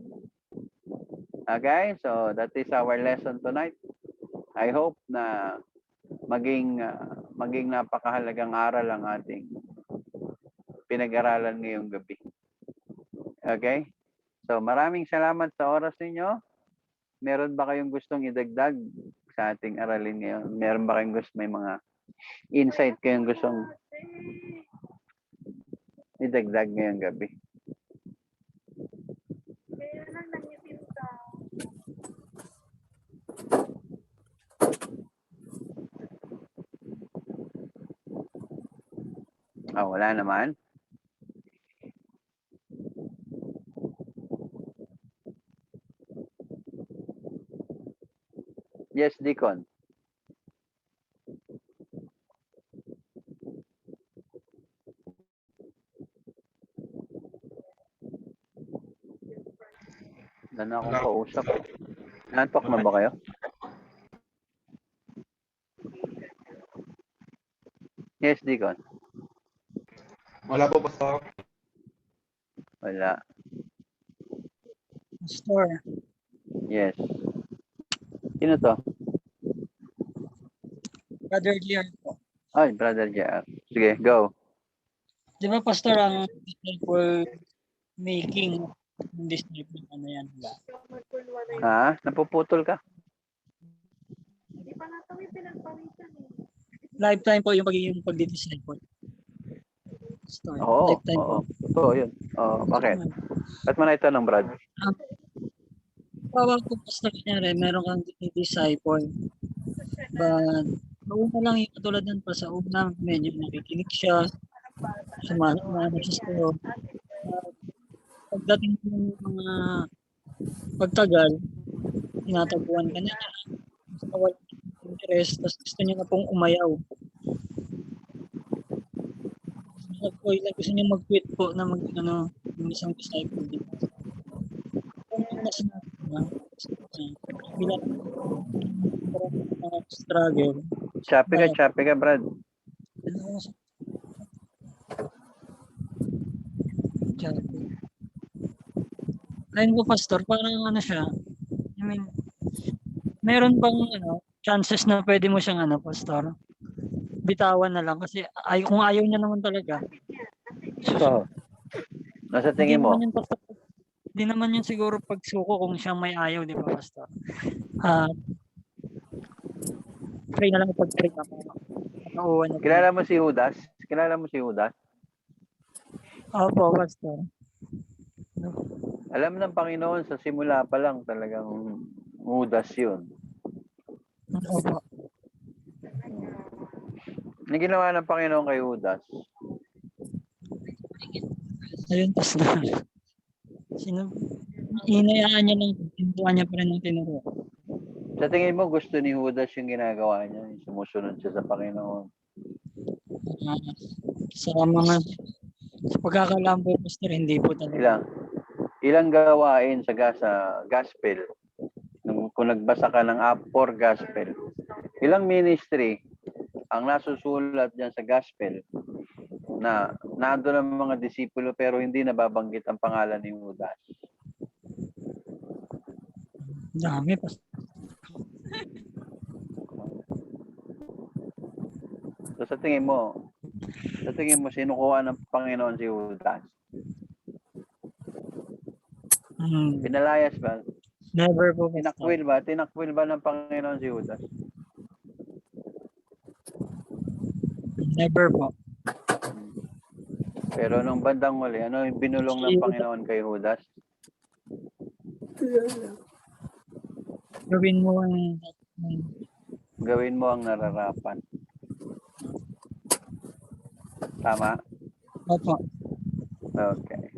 Okay, so that is our lesson tonight. I hope na maging napakahalagang aral ang ating pinag-aralan ngayong gabi. Okay? So maraming salamat sa oras ninyo. Meron ba kayong gustong idagdag sa ating aralin ngayon? Meron ba kayong may mga insight kayong gustong idagdag ngayong gabi? Wala naman. Yes, Deacon. Wala na akong kausap. Nantok na ba kayo? Yes, Deacon. Wala po, Pastor. Wala. Pastor, Yes. Sino to? Brother Leon po. Ay, Brother JR. Sige, go. Di ba, Pastor, ang disciple making ng disciple, ano yan? Diba? Ha? Napuputol ka? Lifetime po yung pagiging pagdi-disciple. Pastor, Oo. lifetime po. Totoo yun. Bakit? Ba't mo na itanong, Brad? Bawal ko Pastor, kunyari, meron kang disciple. But, nauna lang yung katulad nun pa sa una, medyo nakikinig siya. sumama siya sa pagdating ng mga pagtagal, tinataguan ka na niya. Basta wala interest, tapos gusto niya na pong umayaw. Gusto niya mag-quit po na yung isang disciple din. Kung nasa natin na, bilang mga struggle, Choppy ka, Brad. Line ko, Pastor, parang siya, I mean, meron bang chances na pwede mo siyang Pastor? Bitawan na lang kasi kung ayaw niya naman talaga. So, Nasa tingin mo? Hindi naman yun siguro pagsuko kung siyang may ayaw, di ba, Pastor? Pray na lang pag-pray na. Kilala mo si Judas? Kilala mo si Judas? Opo, Pastor. Alam ng Panginoon sa simula pa lang talagang Judas yun. Opo. Ano ginawa ng Panginoon kay Judas? Ayun, Pastor. Hinayaan niya lang, tinutuan niya pa rin ng tinuro. Sa tingin mo, gusto ni Judas yung ginagawa niya? Yung sumusunod siya sa Panginoon? Sa pagkakalam po, Pastor, hindi po talaga. Ilang gawain sa gospel? Kung nagbasa ka ng 4 gospel, ilang ministry ang nasusulat dyan sa gospel na nandun ang mga disipulo pero hindi nababanggit ang pangalan ni Judas? Dami, Pastor. So sa tingin mo, sinukuha ng Panginoon si Judas? Pinalayas ba? Never po. Tinakwil ba ng Panginoon si Judas? Never po. Pero nung bandang huli, ano yung binulong ng Panginoon kay Judas? Gawin mo ang nararapat. Tama? Opo. Okay.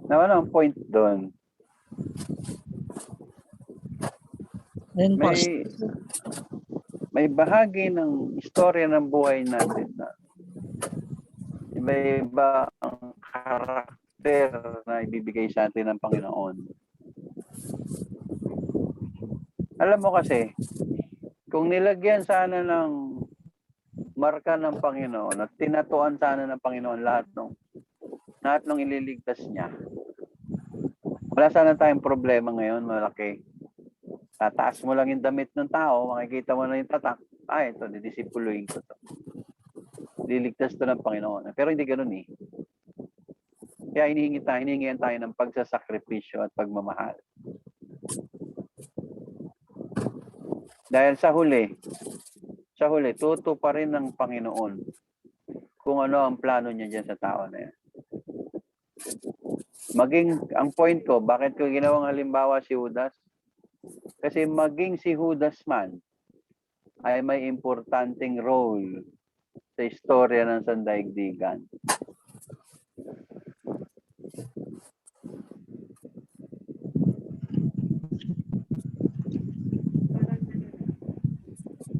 Naman ang point doon. May bahagi ng istorya ng buhay natin na iba-iba ang karakter na ibibigay sa atin ng Panginoon. Alam mo kasi, kung nilagyan sana ng marka ng Panginoon at tinatuan sana ng Panginoon lahat ng ililigtas niya, wala sana tayong problema ngayon, malaki. Tataas mo lang yung damit ng tao, makikita mo na yung tatak, ito, didisipuluhin ko to. Liligtas to ng Panginoon. Pero hindi ganun eh. Kaya hinihingihan tayo ng pagsasakripisyo at pagmamahal. Dahil sa huli, tuto pa rin ng Panginoon kung ano ang plano niya dyan sa tao na yan. Ang point ko, bakit ko ginawang halimbawa si Judas? Kasi maging si Judas man ay may importanteng role sa istorya ng sandaigdigan.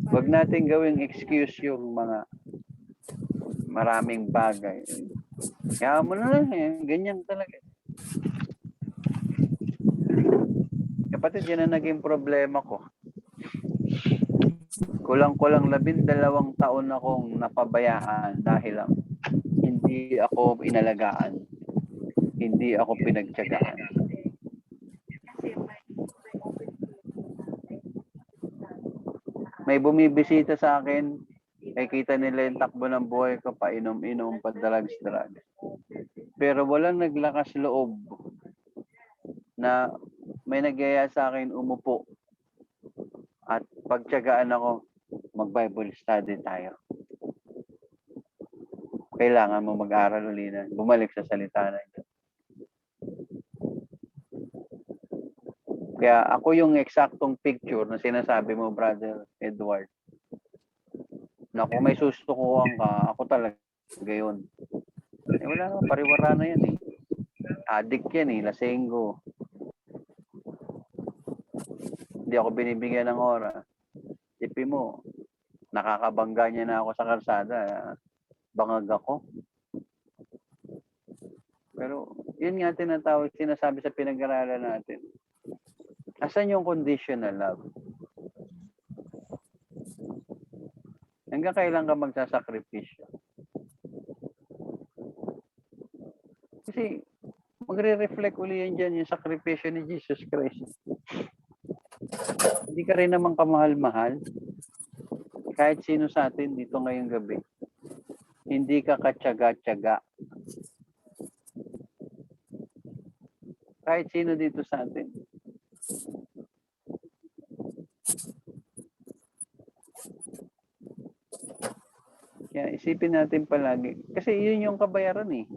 Huwag natin gawing excuse yung mga maraming bagay. Kaya mo na lang ganyan talaga. Kapatid, yan ang naging problema ko. Kulang-kulang 12 taon akong napabayaan dahil lang hindi ako inalagaan. Hindi ako pinagtiyagaan. May bumibisita sa akin, ay kita nila yung takbo ng buhay ko, painom-inom, padalag-dalag. Pero walang naglakas loob na may nagyaya sa akin umupo at pagtiyagaan ako, mag-Bible study tayo. Kailangan mo mag-aral uli na, bumalik sa salita na ito. Kaya ako yung eksaktong picture na sinasabi mo, Brother Edward, na kung may susukuan ka, ako talaga yun. Eh, wala naman, pariwara na yan eh. Addict yan eh, lasenggo. Hindi ako binibigyan ng oras. Tipi mo, nakakabangga niya na ako sa kalsada. Bangag ako. Pero, yun nga tinatawag, sinasabi sa pinag-aralan natin. Asan yung conditional love? Hanggang kailan ka magsasakripisyo? Kasi, magre-reflect uli yan dyan yung sakripisyo ni Jesus Christ. Hindi ka rin naman kamahal-mahal. Kahit sino sa atin dito ngayong gabi. Hindi ka katyaga-tyaga. Kahit sino dito sa atin. Kaya isipin natin palagi. Kasi yun yung kabayaran eh.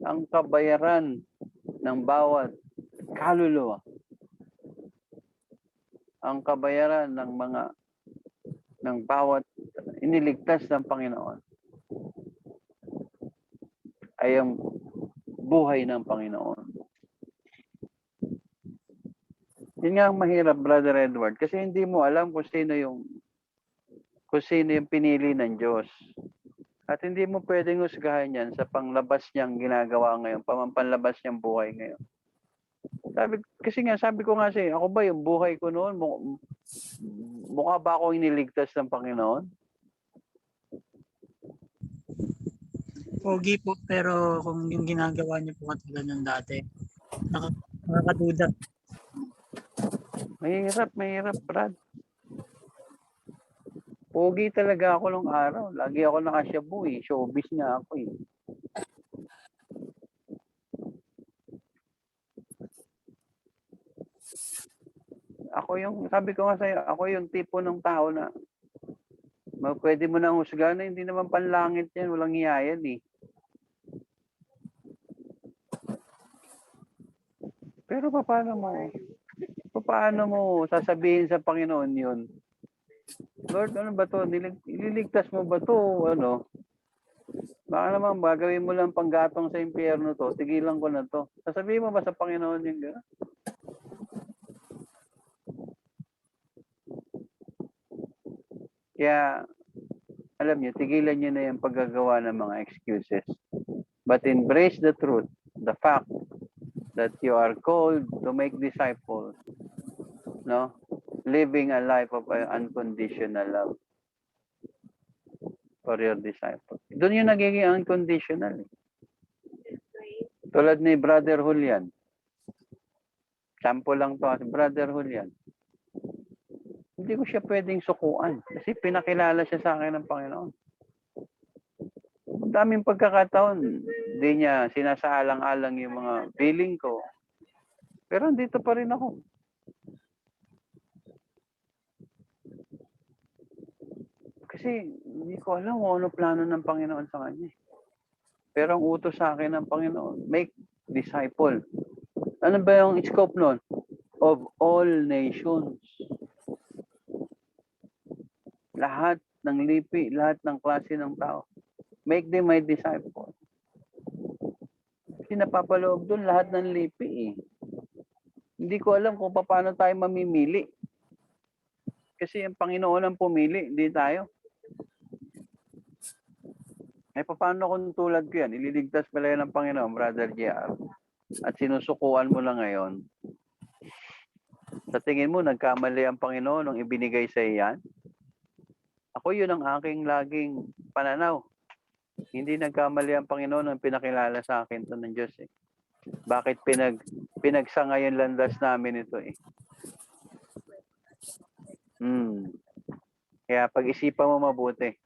Ang kabayaran ng bawat kaluluwa. Ang kabayaran ng bawat iniligtas ng Panginoon ay ang buhay ng Panginoon. Yun nga ang mahirap, Brother Edward, kasi hindi mo alam kung sino yung pinili ng Diyos. At hindi mo pwedeng husgahan yan sa panglabas niyang ginagawa ngayon, panlabas niyang buhay ngayon. Sabi ko nga siya, ako ba yung buhay ko noon? Mukha ba ako iniligtas ng Panginoon? Pogi po, pero kung yung ginagawa niyo po katulad ng dati, nakakaduda. Mahirap, Brad. Pogi talaga ako nung araw. Lagi ako nakasyabu eh. Showbiz nga ako eh. Sabi ko nga sa'yo, ako yung tipo ng tao na pwede mo nang husgahan na hindi naman panlangit yan. Walang hiyayan eh. Pero paano mo sasabihin sa Panginoon yun? Lord, ano ba to? Ililigtas mo ba to? Ano? Baka naman, gagawin mo lang panggatong sa impyerno to. Tigilan ko na to. Sasabihin mo ba sa Panginoon yung gano'n? Kaya, alam niyo, tigilan niyo na yung paggagawa ng mga excuses. But embrace the truth, the fact that you are called to make disciples, no? Living a life of unconditional love for your disciples. Doon yung nagiging unconditional. Tulad ni Brother Julian. Sample lang to, Brother Julian. Hindi ko siya pwedeng sukuan kasi pinakilala siya sa akin ng Panginoon. Ang daming pagkakataon, hindi niya sinasaalang-alang yung mga feeling ko. Pero andito pa rin ako. Kasi hindi ko alam kung ano plano ng Panginoon sa kanya. Pero ang utos sa akin ng Panginoon, make disciple. Ano ba yung scope nun? Of all nations. Lahat ng lipi, lahat ng klase ng tao. Make them my disciple. Kasi napapaloob doon lahat ng lipi eh. Hindi ko alam kung paano tayo mamimili. Kasi ang Panginoon ang pumili, hindi tayo. Eh, paano kung tulad ko yan? Ililigtas pala yan ng Panginoon, Brother JR. At sinusukuan mo lang ngayon. Sa tingin mo, nagkamali ang Panginoon nung ibinigay sa iyan? Ako yun ang aking laging pananaw. Hindi nagkamali ang Panginoon nung pinakilala sa akin ito ng Diyos eh. Bakit pinagsangayon landas namin ito eh? Kaya pag-isipan mo mabuti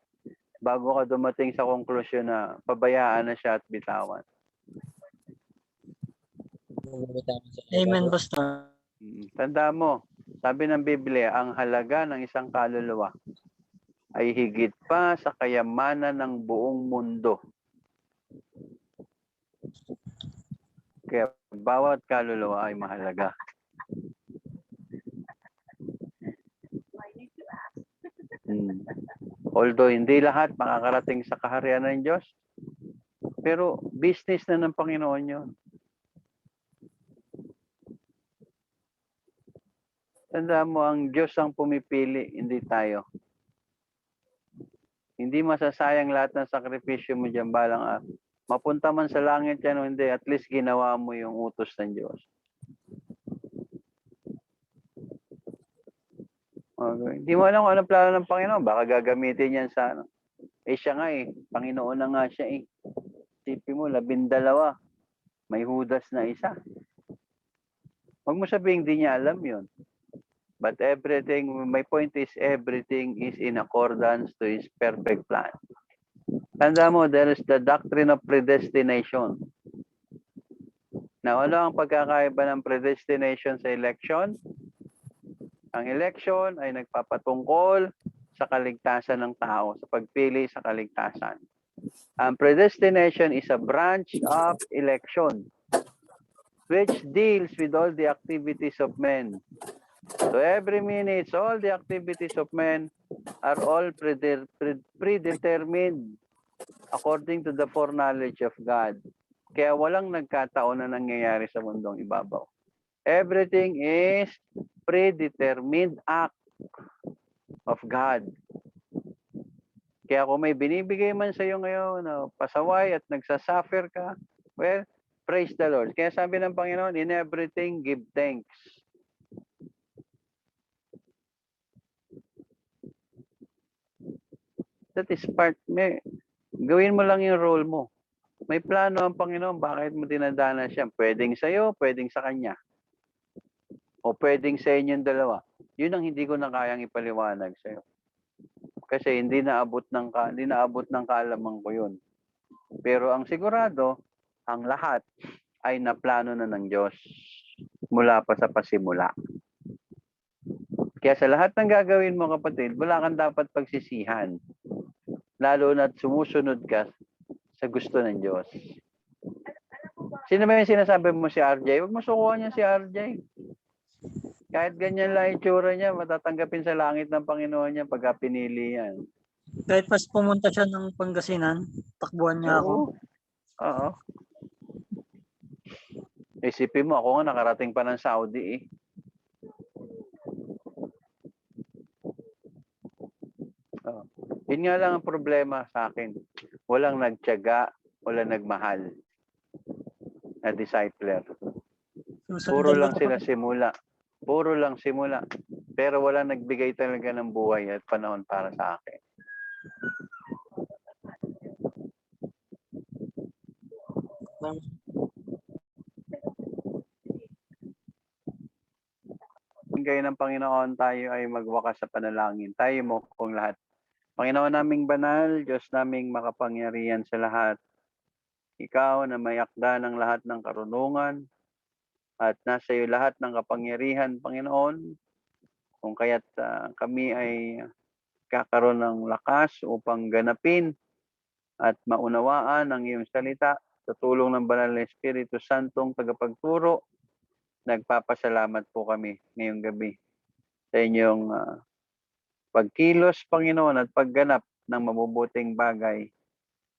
bago ka dumating sa konklusyon na pabayaan na siya at bitawan. Amen, Pastor. Tanda mo, sabi ng Biblia, ang halaga ng isang kaluluwa ay higit pa sa kayamanan ng buong mundo. Kaya bawat kaluluwa ay mahalaga. Although hindi lahat makakarating sa kaharian ng Diyos, pero business na ng Panginoon yun. Tandaan mo, ang Diyos ang pumipili, hindi tayo. Hindi masasayang lahat ng sakripisyo mo dyan balang araw. Mapunta man sa langit yan o hindi, at least ginawa mo yung utos ng Diyos. Okay. Hindi mo alam kung anong plano ng Panginoon. Baka gagamitin yan sa ano. Siya nga Panginoon na nga siya Isipin mo, 12. May Judas na isa. Huwag mo sabihin hindi niya alam yun. But everything, my point is, everything is in accordance to His perfect plan. Tanda mo, there is the doctrine of predestination. Now, ano ang pagkakaiba ng predestination sa election? Ang election ay nagpapatungkol sa kaligtasan ng tao, sa pagpili sa kaligtasan. Ang predestination is a branch of election which deals with all the activities of men. So every minute, all the activities of men are all predetermined according to the foreknowledge of God. Kaya walang nagkataon na nangyayari sa mundong ibabaw. Everything is predetermined act of God. Kaya kung may binibigay man sa iyo ngayon, pasaway at nagsasuffer ka, well, praise the Lord. Kaya sabi ng Panginoon, in everything, give thanks. That is part, gawin mo lang yung role mo. May plano ang Panginoon, bakit mo dinadana siya? Pwedeng sa'yo, pwedeng sa Kanya. O pwedeng sa inyong dalawa. Yun ang hindi ko na kayang ipaliwanag sa'yo. Kasi hindi naabot ng kaalaman ko yun. Pero ang sigurado, ang lahat ay naplano na ng Diyos mula pa sa pasimula. Kaya sa lahat ng gagawin mo, kapatid, wala kang dapat pagsisihan. Lalo na't sumusunod ka sa gusto ng Diyos. Sino ba yung sinasabi mo si RJ? Huwag mo sukuhan niya si RJ. Kahit ganyan lang itsura niya, matatanggapin sa langit ng Panginoon niya pagka pinili yan. Kahit pas pumunta siya ng Pangasinan, takbuhan niya ako. Oo. Isipin mo, ako nga nakarating pa ng Saudi Yun nga lang ang problema sa akin. Walang nagtiyaga, walang nagmahal na discipler. Puro lang sila simula. Puro lang simula. Pero walang nagbigay talaga ng buhay at panahon para sa akin. Kayo ng Panginoon, tayo ay magwakas sa panalangin. Tayo mo kung lahat. Panginoon naming banal, Diyos naming makapangyarihan sa lahat. Ikaw na may akda ng lahat ng karunungan at nasa iyo lahat ng kapangyarihan, Panginoon. Kung kaya't kami ay kakaroon ng lakas upang ganapin at maunawaan ang iyong salita sa tulong ng Banal na Espiritu Santong tagapagturo. Nagpapasalamat po kami ngayong gabi sa inyong pagkilos, Panginoon, at pagganap ng mabubuting bagay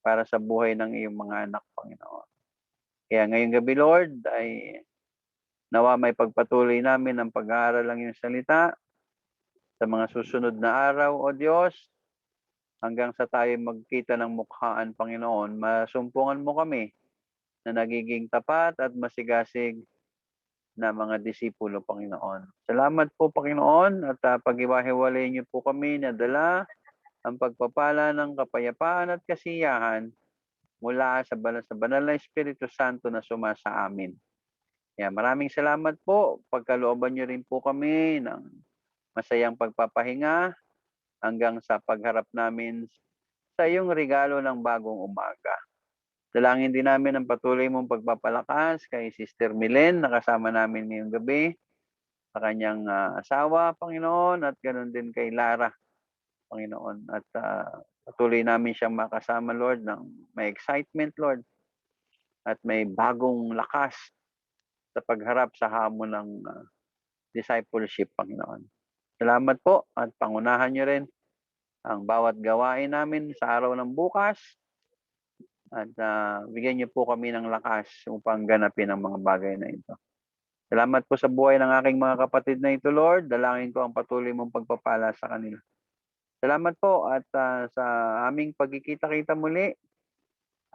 para sa buhay ng iyong mga anak, Panginoon. Kaya ngayong gabi, Lord, ay nawa may pagpatuloy namin ang pag-aaral ng iyong salita sa mga susunod na araw, O Diyos, hanggang sa tayo magkita ng mukhaan, Panginoon. Masumpungan mo kami na nagiging tapat at masigasig na mga disipulo, Panginoon. Salamat po, Panginoon, at pag-iwahiwalay niyo po kami na dala ang pagpapala ng kapayapaan at kasiyahan mula sa banal na Espiritu Santo na sumasa amin. Kaya maraming salamat po. Pagkalooban niyo rin po kami ng masayang pagpapahinga hanggang sa pagharap namin sa iyong regalo ng bagong umaga. Dalangin din namin ang patuloy mong pagpapalakas kay Sister Milen na kasama namin ngayong gabi, sa kanyang asawa, Panginoon, at ganoon din kay Lara, Panginoon. At patuloy namin siyang makasama, Lord, ng may excitement, Lord, at may bagong lakas sa pagharap sa hamon ng discipleship, Panginoon. Salamat po at pangunahan niyo rin ang bawat gawain namin sa araw ng bukas at bigyan niyo po kami ng lakas upang ganapin ang mga bagay na ito. Salamat po sa buhay ng aking mga kapatid na ito, Lord. Dalangin ko ang patuloy mong pagpapala sa kanila. Salamat po at sa aming pagkikita-kita muli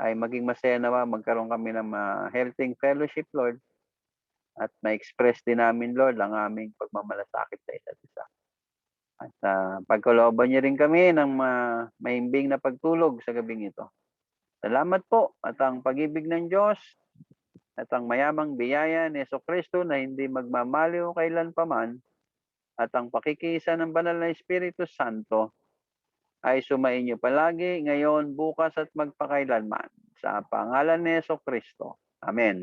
ay maging masaya nawa magkaroon kami ng healthy fellowship, Lord. At ma-express din namin, Lord, ang aming pagmamalasakit sa isa't isa. At pagkalooban niyo rin kami ng mahimbing na pagtulog sa gabing ito. Salamat po at ang pag-ibig ng Diyos at ang mayamang biyaya ni Jesucristo na hindi magmamaliw kailanpaman at ang pakikiisa ng banal na Espiritu Santo ay sumainyo palagi, ngayon, bukas at magpakailanman. Sa pangalan ni Jesucristo. Amen.